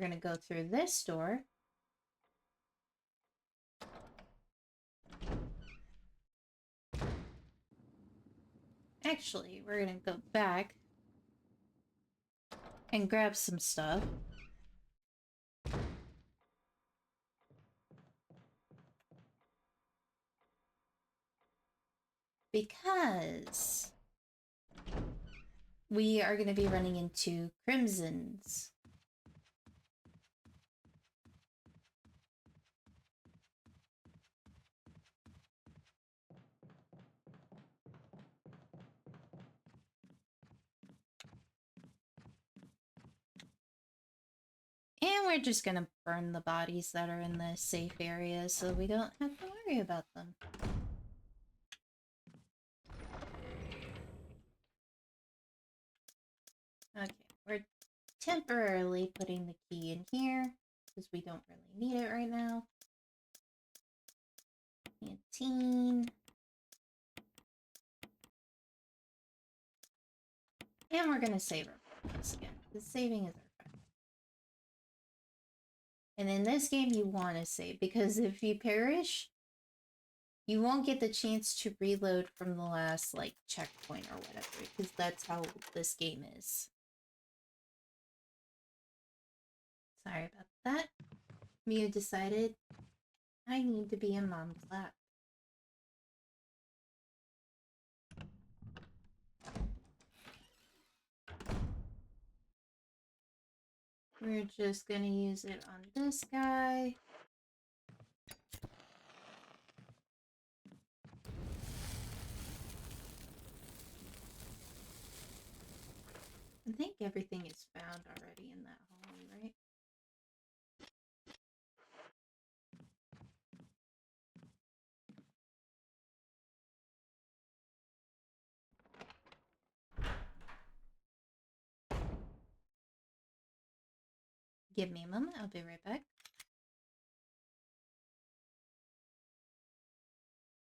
We're gonna go through this door. Actually, we're gonna go back and grab some stuff. Because we are going to be running into Crimsons. And we're just going to burn the bodies that are in the safe area so we don't have to worry about them. Okay, we're temporarily putting the key in here because we don't really need it right now. Canteen. And we're going to save our progress again, because saving is our friend. And in this game, you want to save, because if you perish, you won't get the chance to reload from the last, like, checkpoint or whatever, because that's how this game is. Sorry about that. Mew decided I need to be in Mom's lap. We're just gonna use it on this guy. I think everything is found already in that hallway, right? Give me a moment, I'll be right back.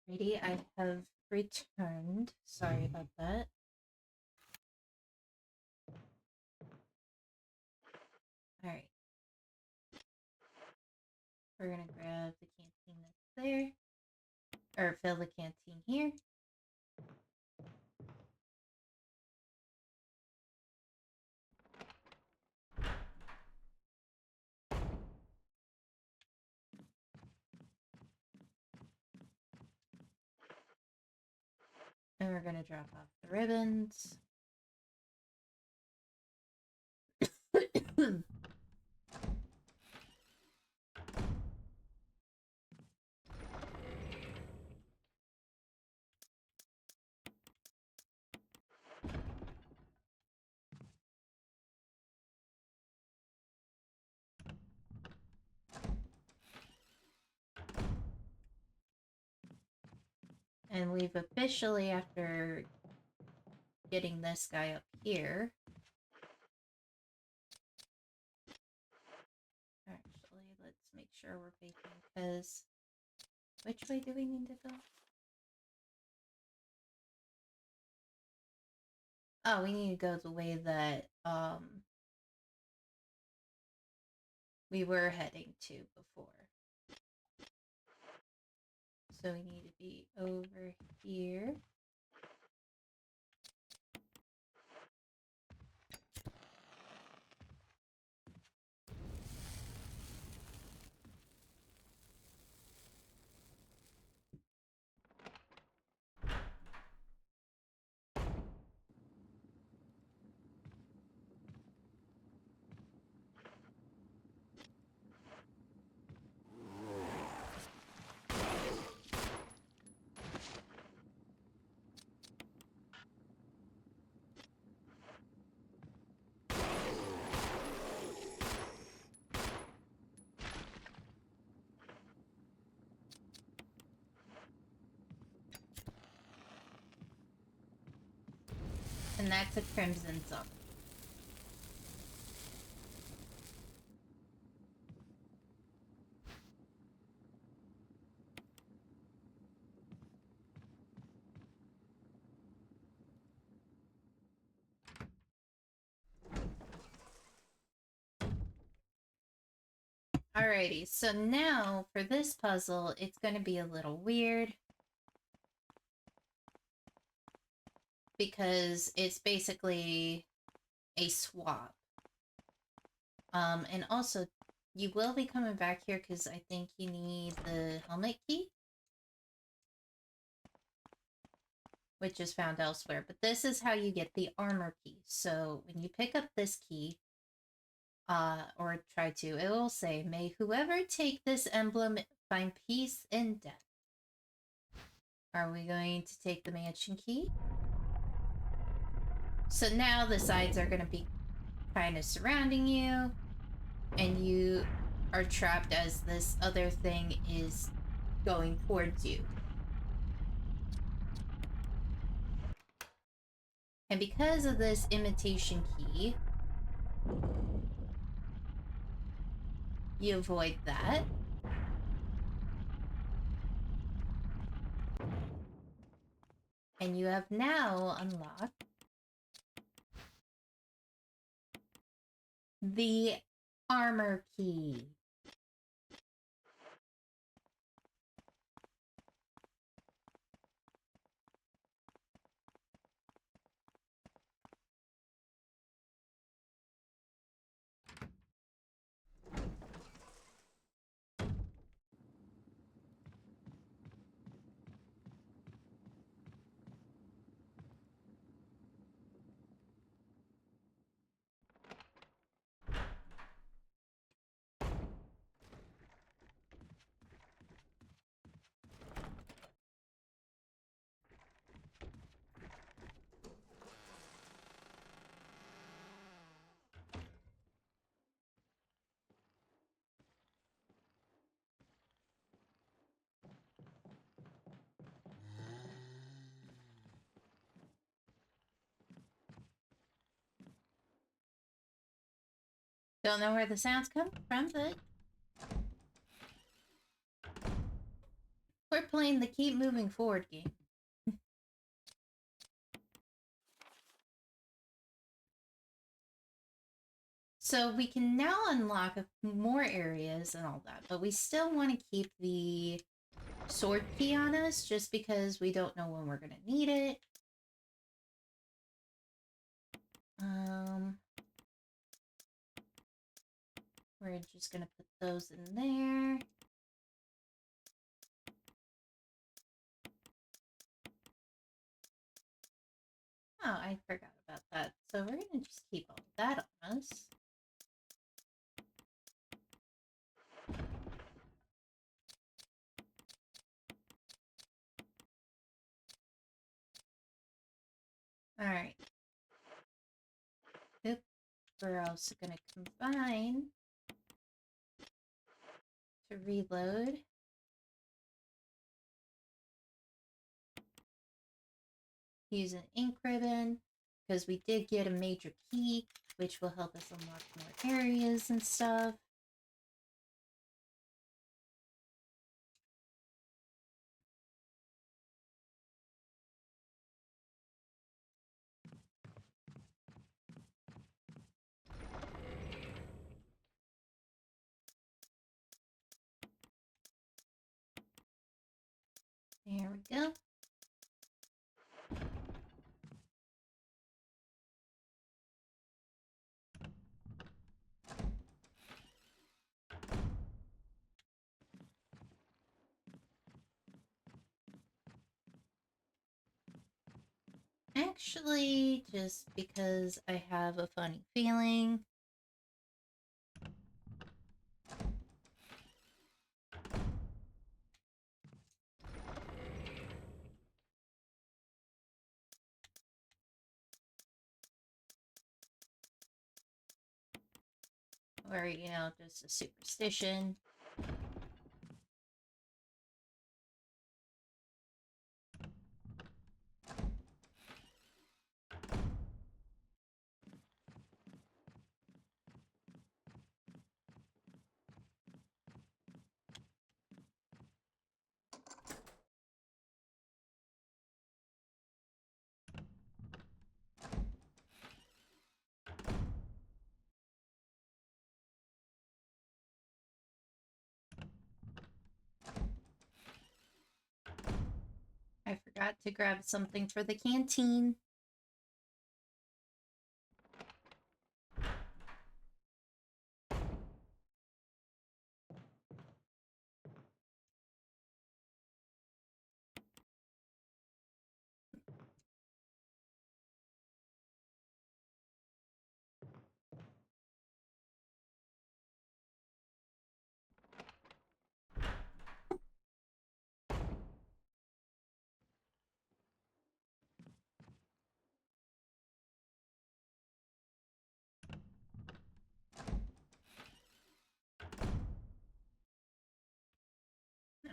Ready, I have returned. Sorry about that. Alright. We're gonna grab the canteen that's there. Or fill the canteen here. And we're gonna drop off the ribbons. And we've officially, after getting this guy up here. Actually, let's make sure we're baking, because which way do we need to go? Oh, we need to go the way that we were heading to before. So we need to be over here. And that's a crimson zone. Alrighty, so now for this puzzle, it's going to be a little weird. Because it's basically a swap. And also, you will be coming back here because I think you need the helmet key. Which is found elsewhere. But this is how you get the armor key. So when you pick up this key, or try to, it will say, "May whoever take this emblem find peace in death." Are we going to take the mansion key? So now the sides are going to be kind of surrounding you, and you are trapped as this other thing is going towards you. And because of this imitation key, you avoid that. And you have now unlocked the armor key. Don't know where the sounds come from, but we're playing the keep moving forward game. So we can now unlock more areas and all that, but we still want to keep the sword key on us just because we don't know when we're going to need it. We're just going to put those in there. Oh, I forgot about that. So we're going to just keep all of that on us. Alright. Oop. We're also going to combine to reload. Use an ink ribbon, because we did get a major key, which will help us unlock more areas and stuff. There we go. Actually, just because I have a funny feeling. Or, you know, just a superstition. forgot to grab something for the canteen.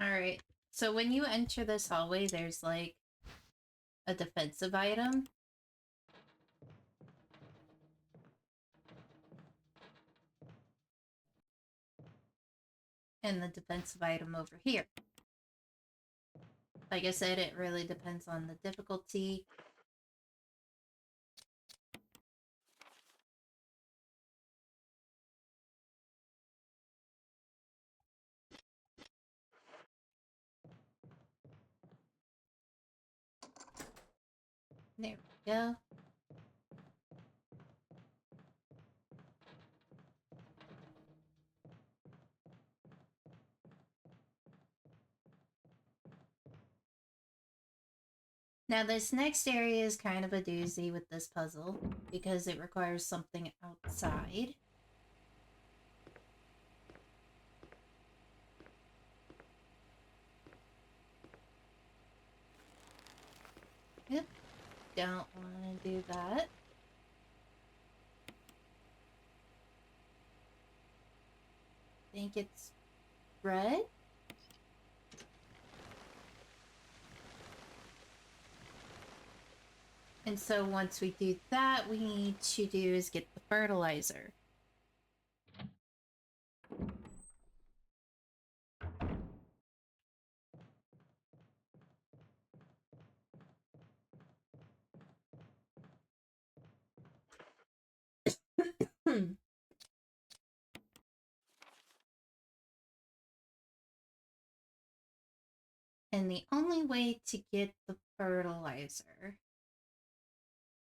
Alright, so when you enter this hallway, there's like a defensive item. And the defensive item over here. Like I said, it really depends on the difficulty. There we go. Now this next area is kind of a doozy with this puzzle because it requires something outside. Yep, don't want to do that. Think it's red? And so once we do that, we need to do is get the fertilizer. And the only way to get the fertilizer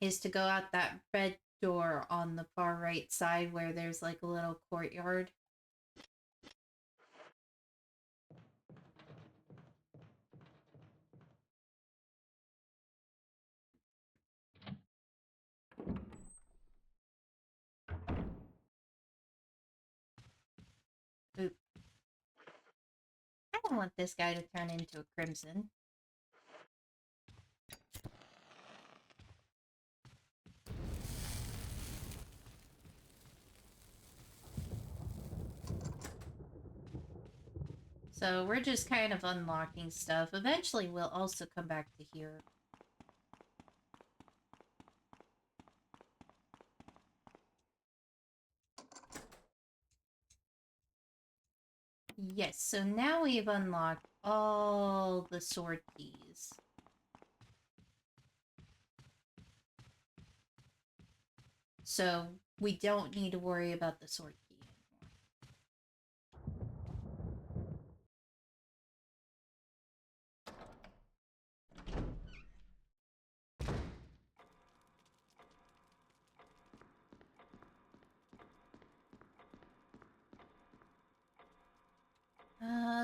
is to go out that red door on the far right side where there's like a little courtyard. Oop. I don't want this guy to turn into a crimson. So we're just kind of unlocking stuff. Eventually we'll also come back to here. Yes, so now we've unlocked all the sword keys. So we don't need to worry about the sword key anymore.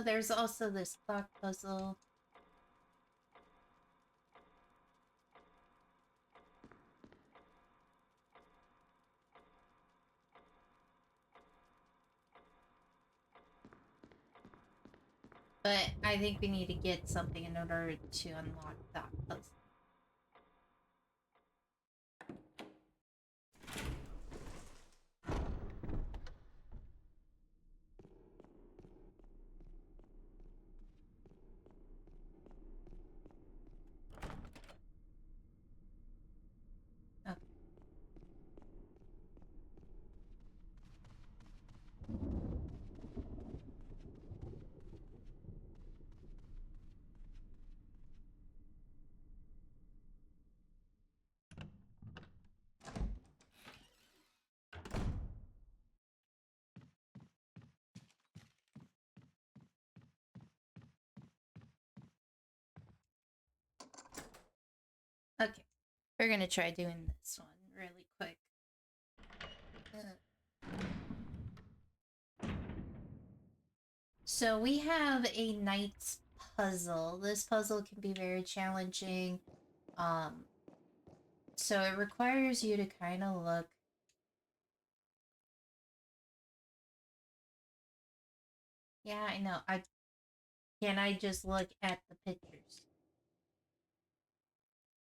There's also this clock puzzle. But I think we need to get something in order to unlock that puzzle. Okay. Okay, we're gonna try doing this one really quick. So we have a knight's puzzle. This puzzle can be very challenging. So it requires you to kind of look. Yeah, I know. I just look at the pictures.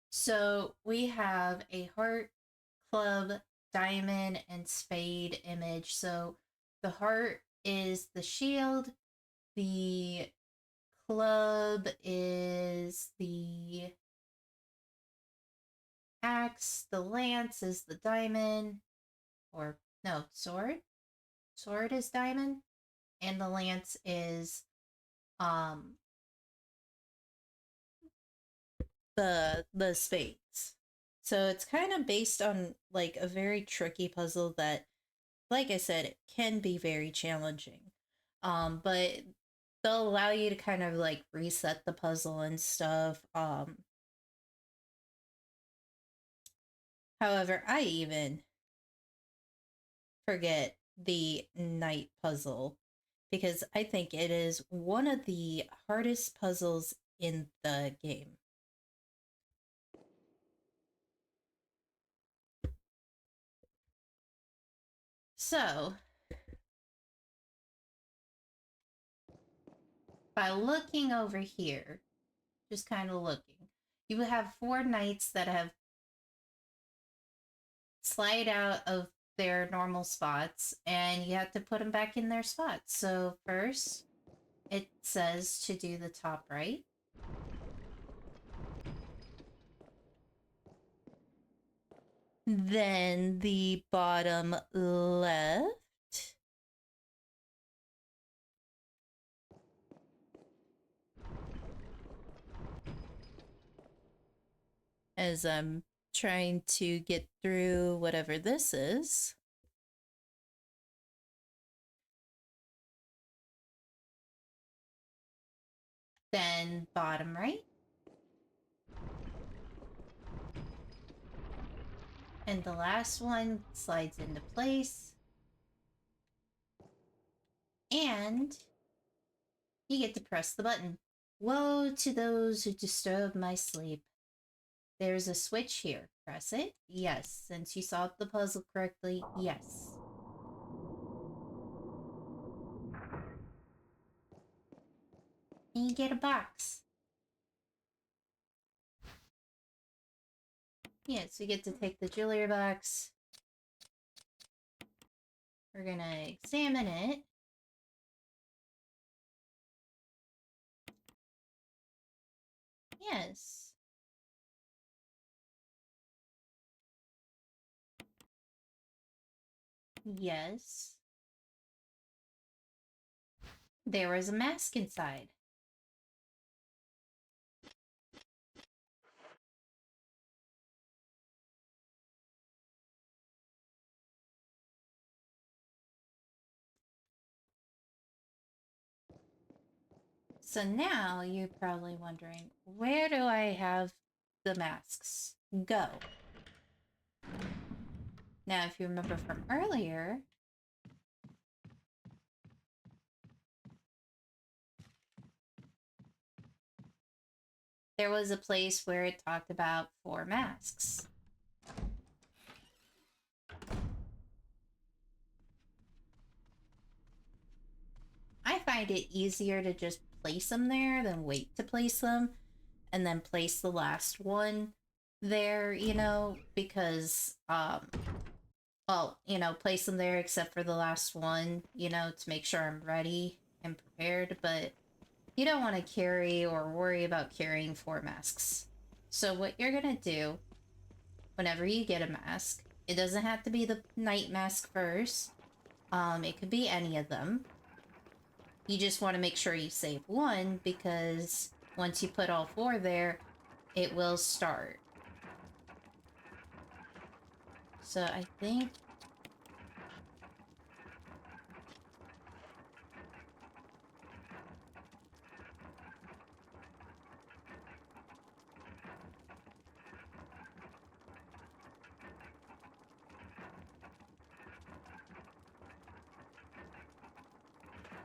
So we have a heart, club, diamond, and spade image. So the heart is the shield, the club is the axe, the lance is the diamond, or no, sword? Sword is diamond, and the lance is um the spades. So it's kind of based on like a very tricky puzzle that, like I said, it can be very challenging. But they'll allow you to kind of like reset the puzzle and stuff. However, I even forget the night puzzle because I think it is one of the hardest puzzles in the game. So, by looking over here, just kind of looking, you have 4 knights that have slide out of their normal spots, and you have to put them back in their spots. So first, it says to do the top right. Then the bottom left. As I'm trying to get through whatever this is. Then bottom right. And the last one slides into place. And you get to press the button. Woe to those who disturb my sleep. There's a switch here. Press it? Yes. Since you solved the puzzle correctly, yes. And you get a box. Yes, we get to take the jewelry box. We're gonna examine it. Yes. Yes. There was a mask inside. So now you're probably wondering, where do I have the masks go? Now, if you remember from earlier, there was a place where it talked about 4 masks. I find it easier to just place them there than wait to place them and then place the last one there, you know, because, well, you know, place them there except for the last one, you know, to make sure I'm ready and prepared, but you don't want to carry or worry about carrying 4 masks. So what you're gonna do whenever you get a mask, it doesn't have to be the night mask first. It could be any of them. You just want to make sure you save one because once you put all 4 there, it will start. So I think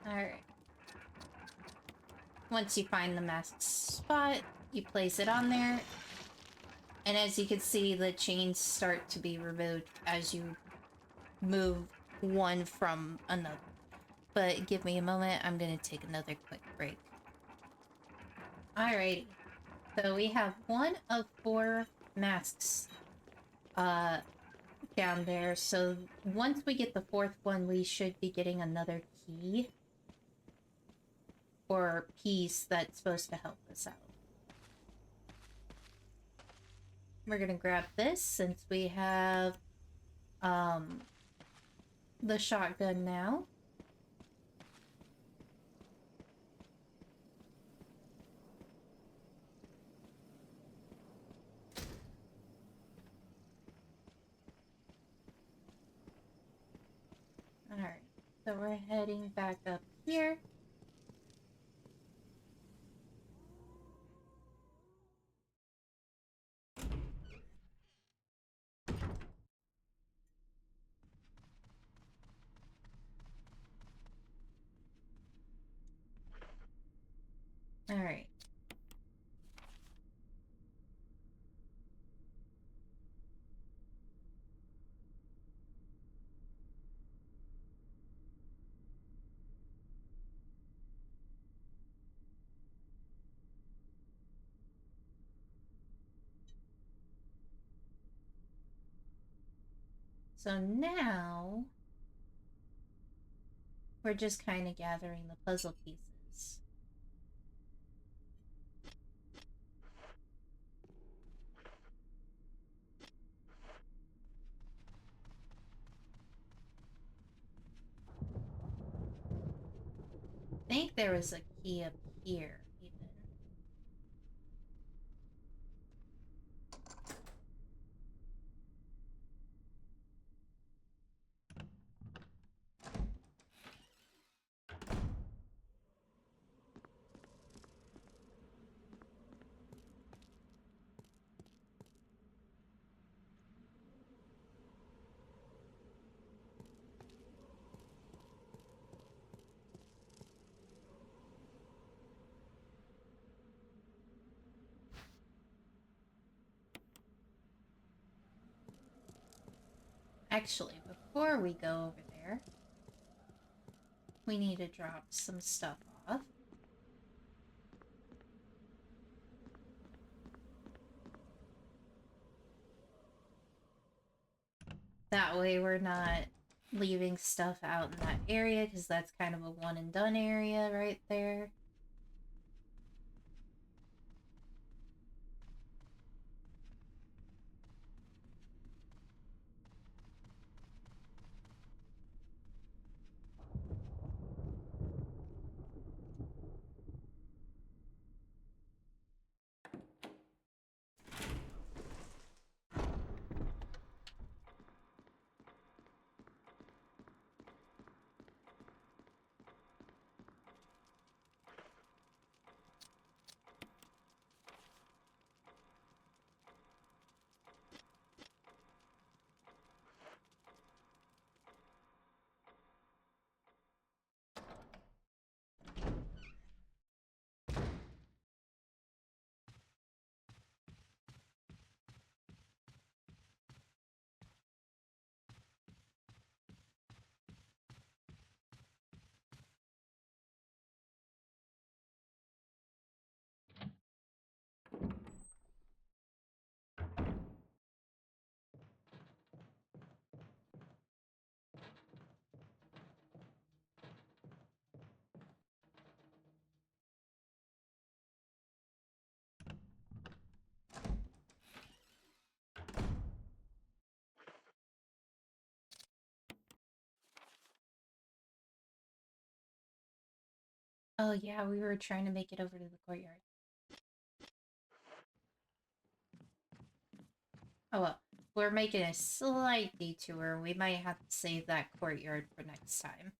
Alright. Once you find the mask spot, you place it on there. And as you can see, the chains start to be removed as you move one from another. But give me a moment, I'm gonna take another quick break. Alrighty. So we have 1 of 4 masks down there. So once we get the 4th one, we should be getting another key. Or piece that's supposed to help us out. We're gonna grab this since we have the shotgun now. Alright, so we're heading back up here. Alright. So now we're just kind of gathering the puzzle pieces. I think there was a key up here, even. Actually, before we go over there, we need to drop some stuff off. That way we're not leaving stuff out in that area, because that's kind of a one and done area right there. Oh yeah, we were trying to make it over to the courtyard. Oh well, we're making a slight detour. We might have to save that courtyard for next time.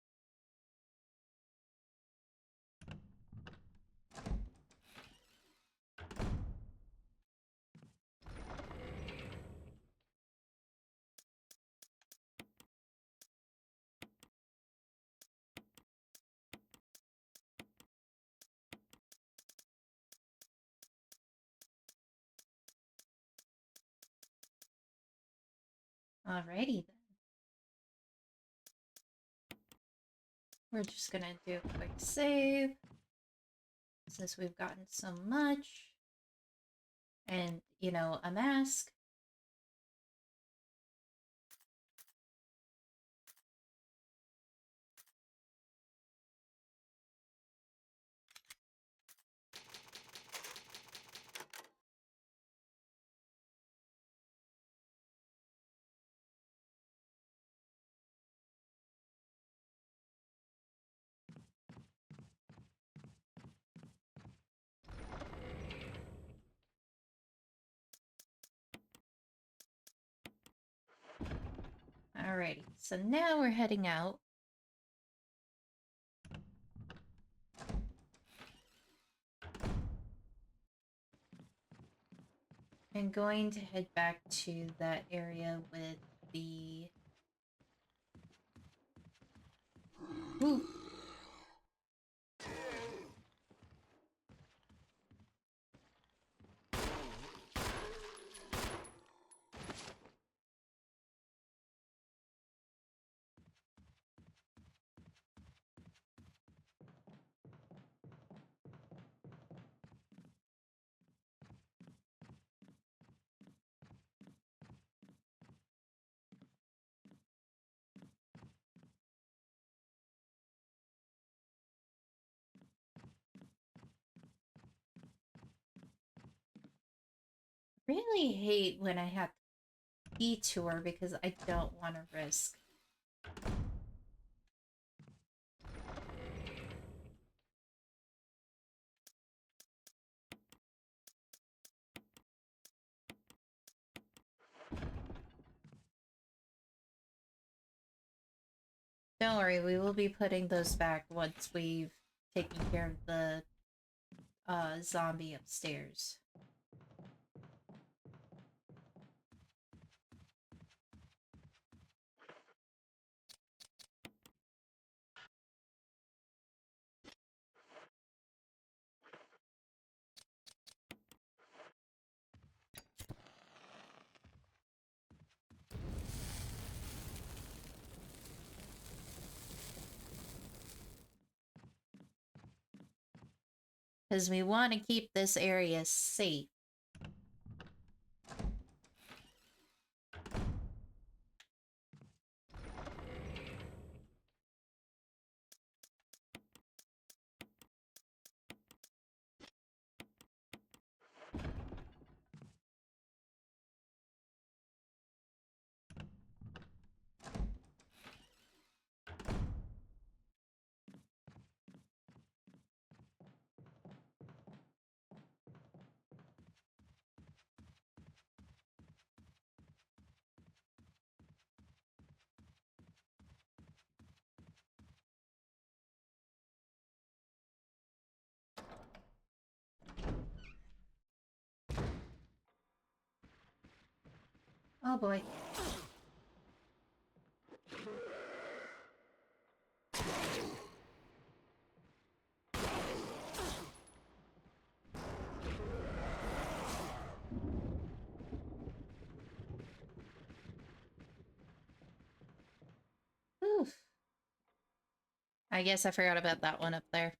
Alrighty then. We're just gonna do a quick save since we've gotten so much. And, you know, a mask. Alrighty, so now we're heading out. I'm going to head back to that area with the... Ooh. Really hate when I have to detour because I don't want to risk. Don't worry, we will be putting those back once we've taken care of the zombie upstairs. Because we want to keep this area safe. Oh boy. Oof. I guess I forgot about that one up there.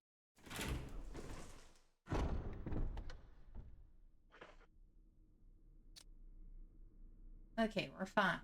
Okay, we're fine.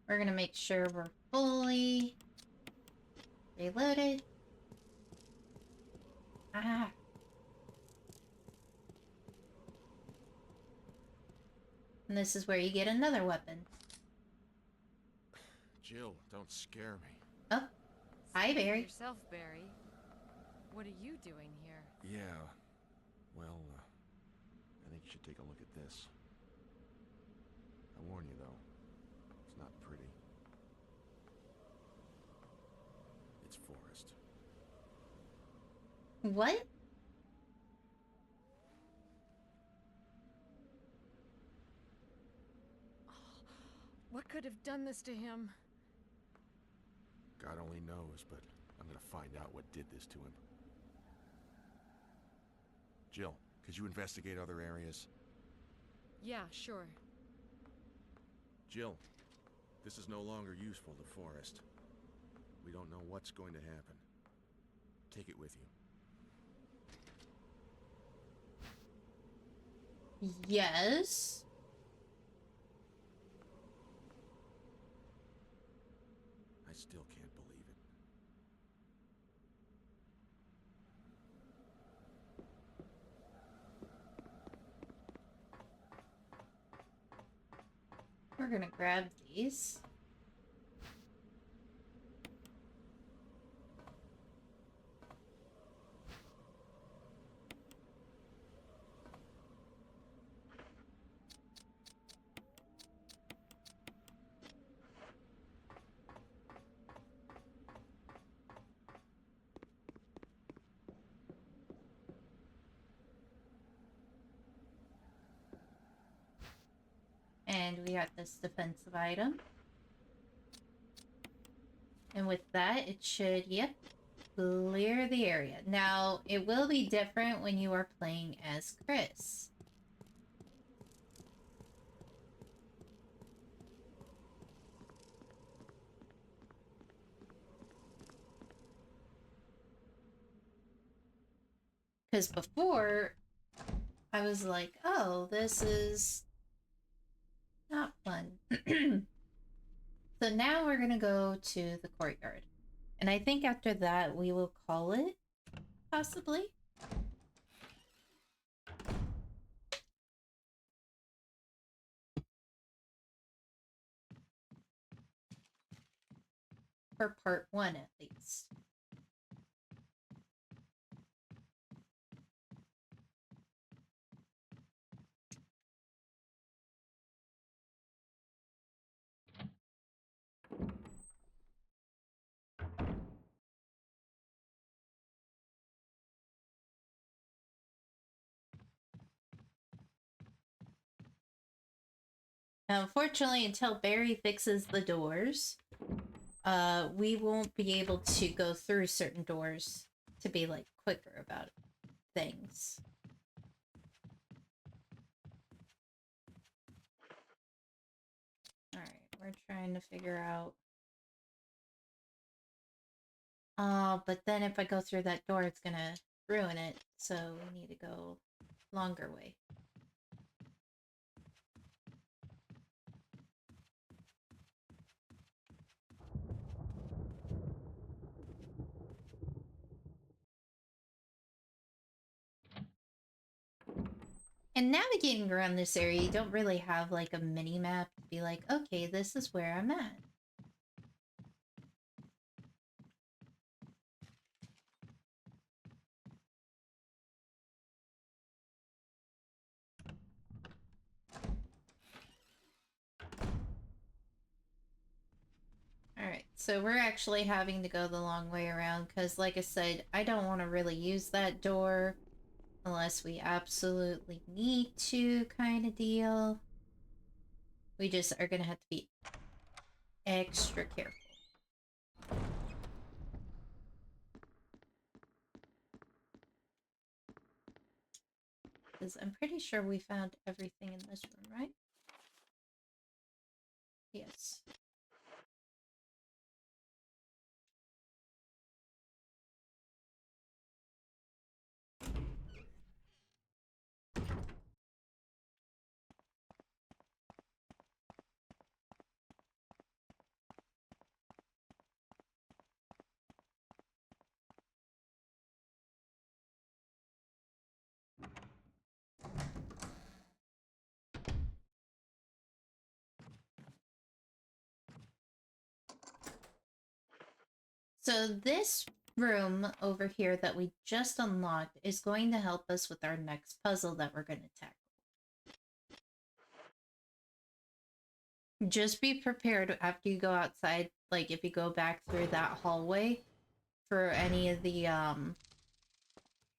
We're gonna make sure we're fully reloaded. Ah. And this is where you get another weapon. Jill, don't scare me. Oh, hi, Barry. Yourself, Barry. What are you doing here? Yeah. Well, I think you should take a look at this. I warn you, though. not pretty. It's forest. What? What could have done this to him? God only knows, but I'm gonna find out what did this to him. Jill, could you investigate other areas? Yeah, sure. Jill, this is no longer useful to Forrest. We don't know what's going to happen. Take it with you. Yes. I still can't believe it. We're gonna grab these. And we got this defensive item. And with that, it should, yep, clear the area. Now, it will be different when you are playing as Chris. Because before, I was like, oh, this is not fun. So now we're gonna go to the courtyard. And I think after that, we will call it, possibly. For part 1, at least. Now, unfortunately, until Barry fixes the doors, we won't be able to go through certain doors to be, like, quicker about things. Alright, we're trying to figure out... but then if I go through that door, it's gonna ruin it, so we need to go longer way. And navigating around this area, you don't really have like a mini map to be like, okay, this is where I'm at. Alright, so we're actually having to go the long way around because, like I said, I don't want to really use that door unless we absolutely need to, kind of deal. We just are going to have to be extra careful. Because I'm pretty sure we found everything in this room, right? Yes. So this room over here that we just unlocked is going to help us with our next puzzle that we're going to tackle. Just be prepared after you go outside, like if you go back through that hallway, for any of the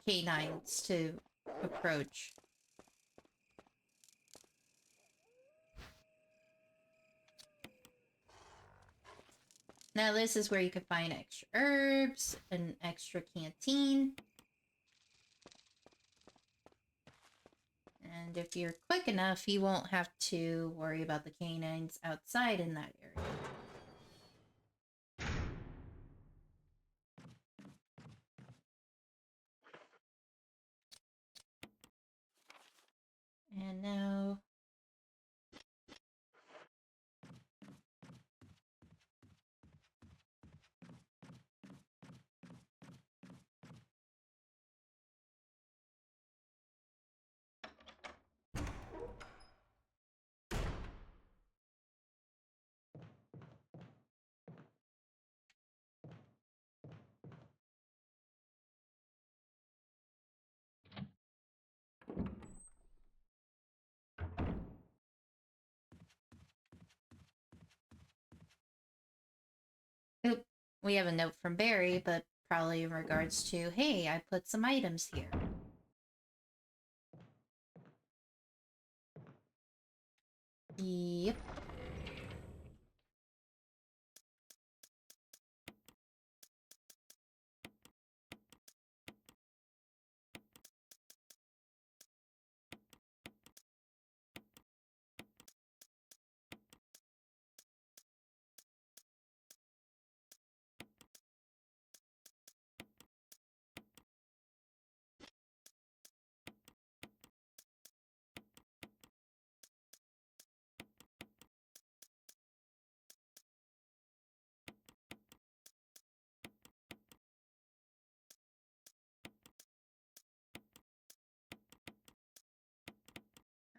canines to approach. Now this is where you can find extra herbs, an extra canteen. And if you're quick enough, you won't have to worry about the canines outside in that area. And now... Oop, we have a note from Barry, but probably in regards to, hey, I put some items here. Yep.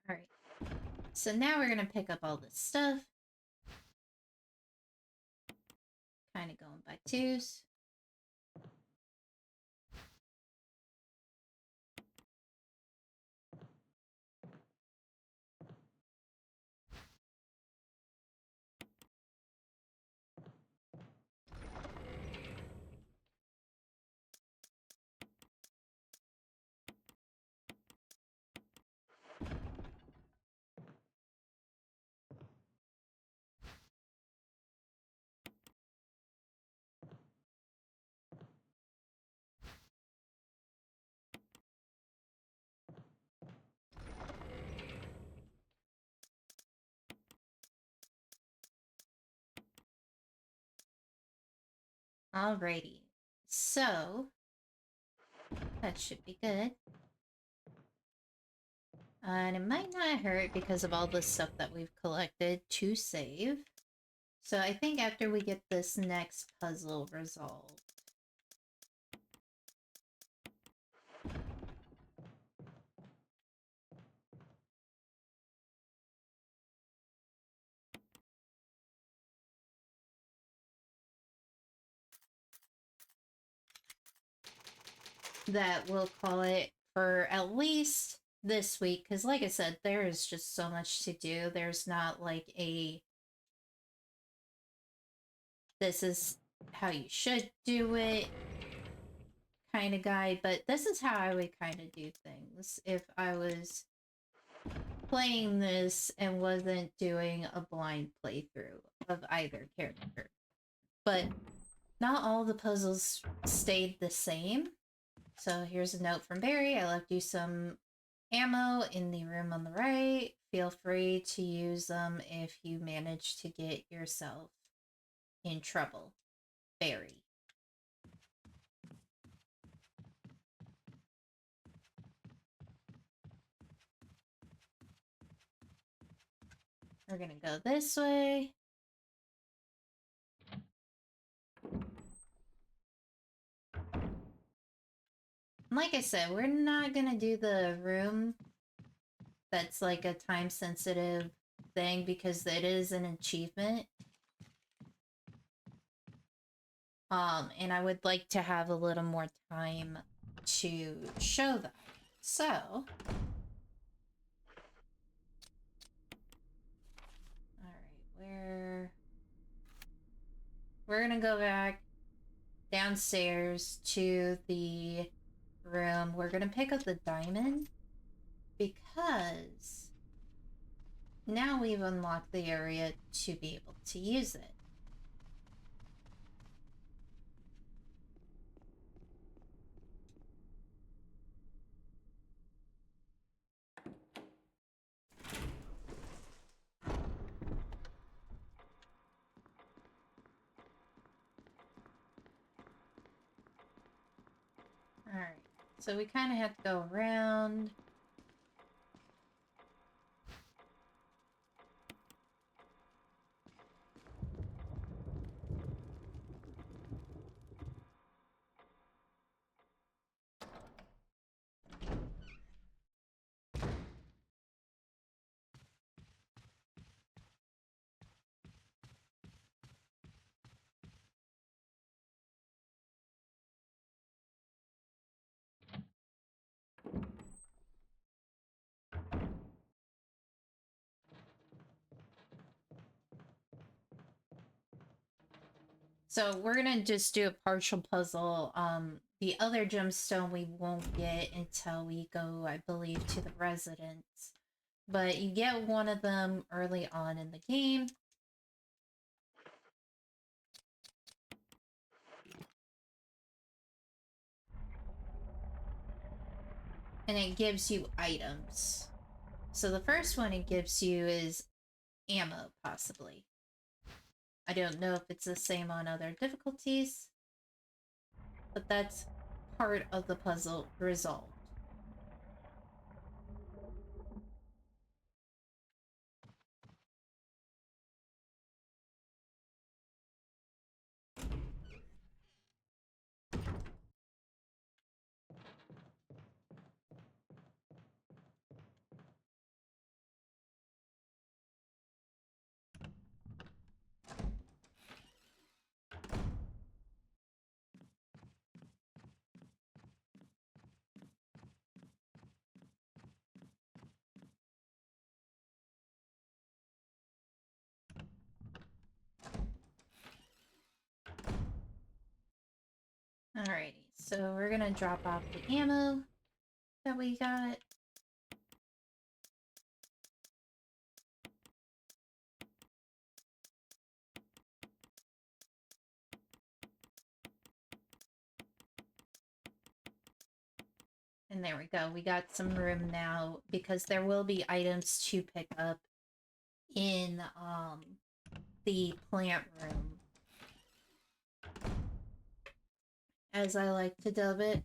Alright. So now we're gonna pick up all this stuff. Kind of going by twos. Alrighty. So, that should be good. And it might not hurt because of all the stuff that we've collected to save. So I think after we get this next puzzle resolved, that we'll call it for at least this week. Because like I said, there is just so much to do. There's not like a... this is how you should do it kind of guide, but this is how I would kind of do things if I was playing this and wasn't doing a blind playthrough of either character. But not all the puzzles stayed the same. So here's a note from Barry. I left you some ammo in the room on the right. Feel free to use them if you manage to get yourself in trouble. Barry. We're gonna go this way. Like I said, we're not gonna do the room that's like a time-sensitive thing because it is an achievement. And I would like to have a little more time to show that. So... alright, we're gonna go back downstairs to the room. We're gonna pick up the diamond because now we've unlocked the area to be able to use it. Alright, so we kind of have to go around. So we're gonna just do a partial puzzle. The other gemstone we won't get until we go, I believe, to the residence. But you get one of them early on in the game. And it gives you items. So the first one it gives you is ammo, possibly. I don't know if it's the same on other difficulties, but that's part of the puzzle resolved. Alrighty, so we're gonna drop off the ammo that we got. And there we go. We got some room now because there will be items to pick up in the plant room, as I like to dub it.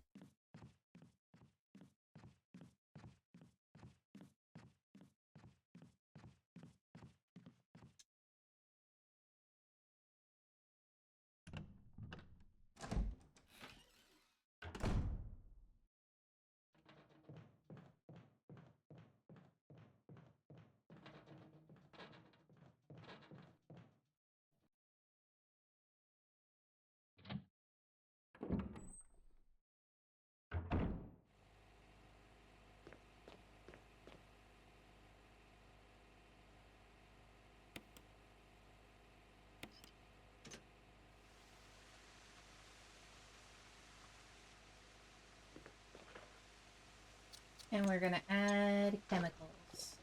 And we're gonna add chemicals.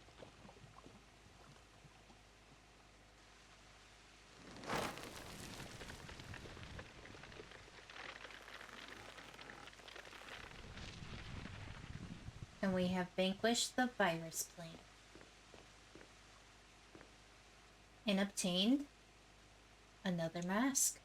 And we have vanquished the virus plant. And obtained another mask.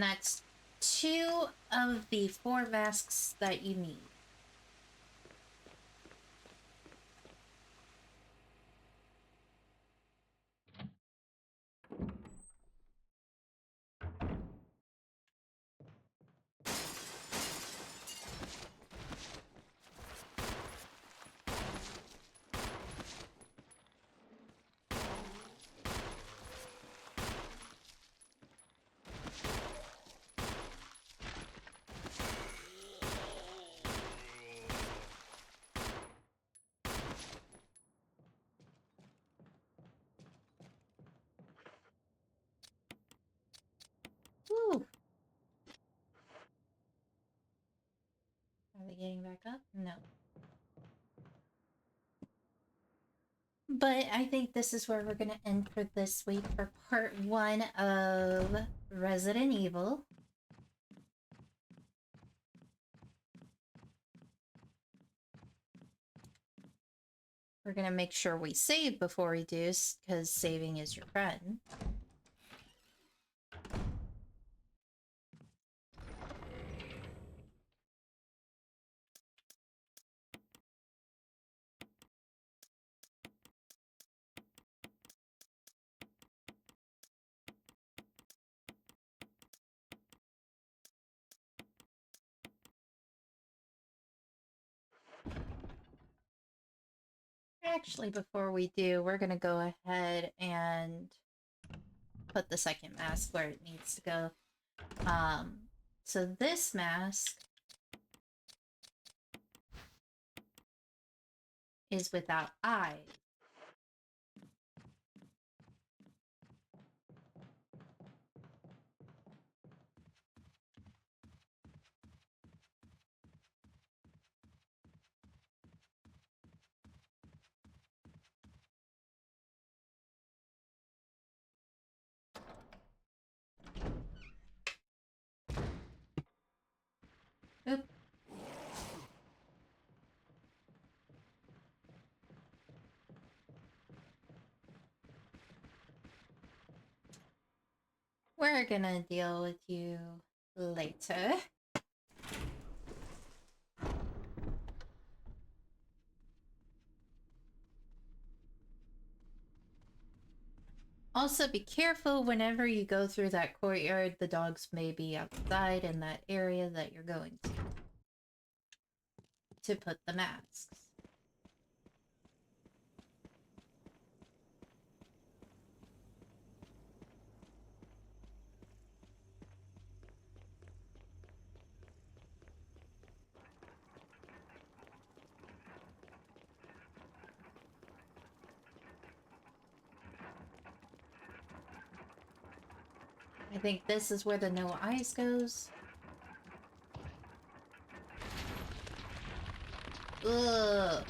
And that's 2 of the 4 masks that you need. Woo! Are we getting back up? No. But I think this is where we're going to end for this week for part 1 of Resident Evil. We're going to make sure we save before we do, because saving is your friend. Actually, before we do, we're going to go ahead and put the second mask where it needs to go. So this mask is without eyes. Oop. We're gonna deal with you later. Also, be careful whenever you go through that courtyard. The dogs may be outside in that area that you're going to put the masks. I think this is where the no eyes goes. Ugh.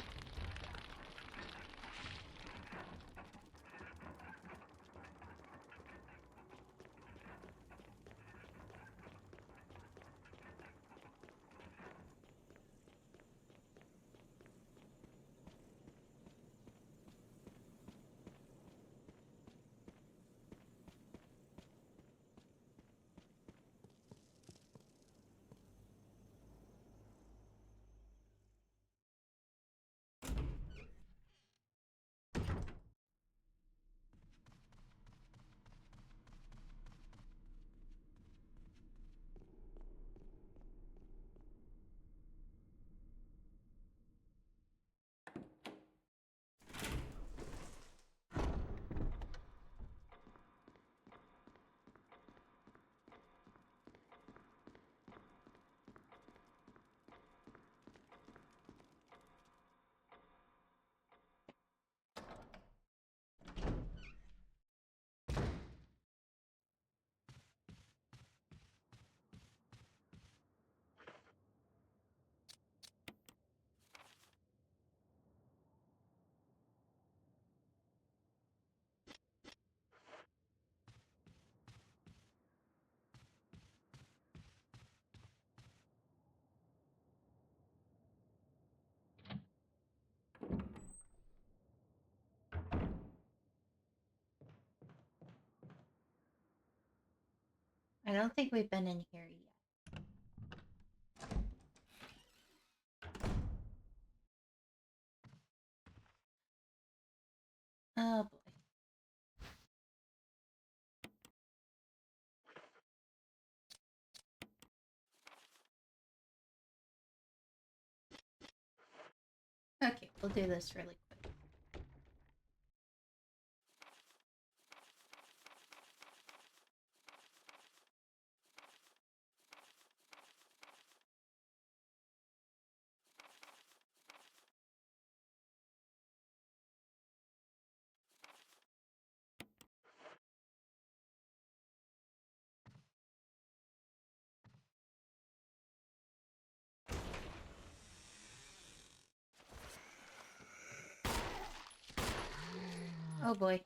don't think we've been in here yet. Oh boy. Okay, we'll do this really quick. Oh boy.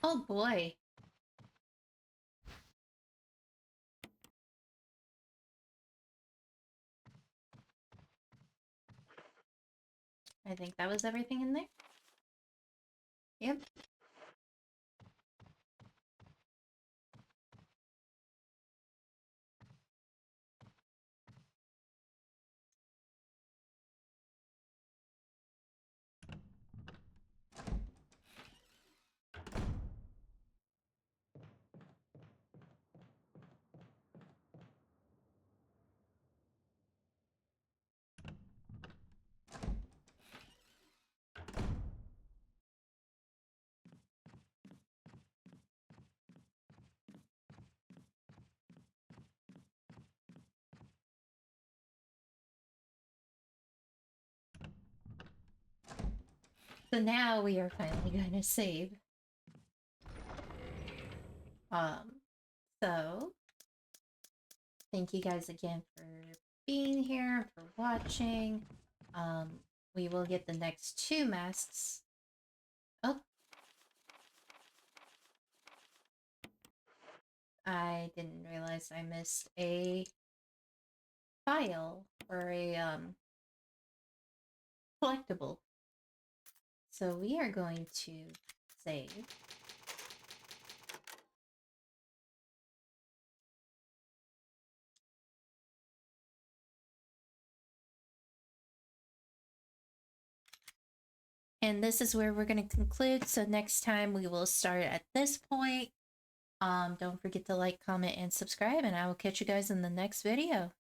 Oh boy. I think that was everything in there. Yep. So now we are finally going to save. So thank you guys again for being here, for watching. We will get the next 2 masks. Oh. I didn't realize I missed a file or a collectible. So we are going to save. And this is where we're going to conclude. So next time we will start at this point. Don't forget to like, comment, and subscribe, and I will catch you guys in the next video.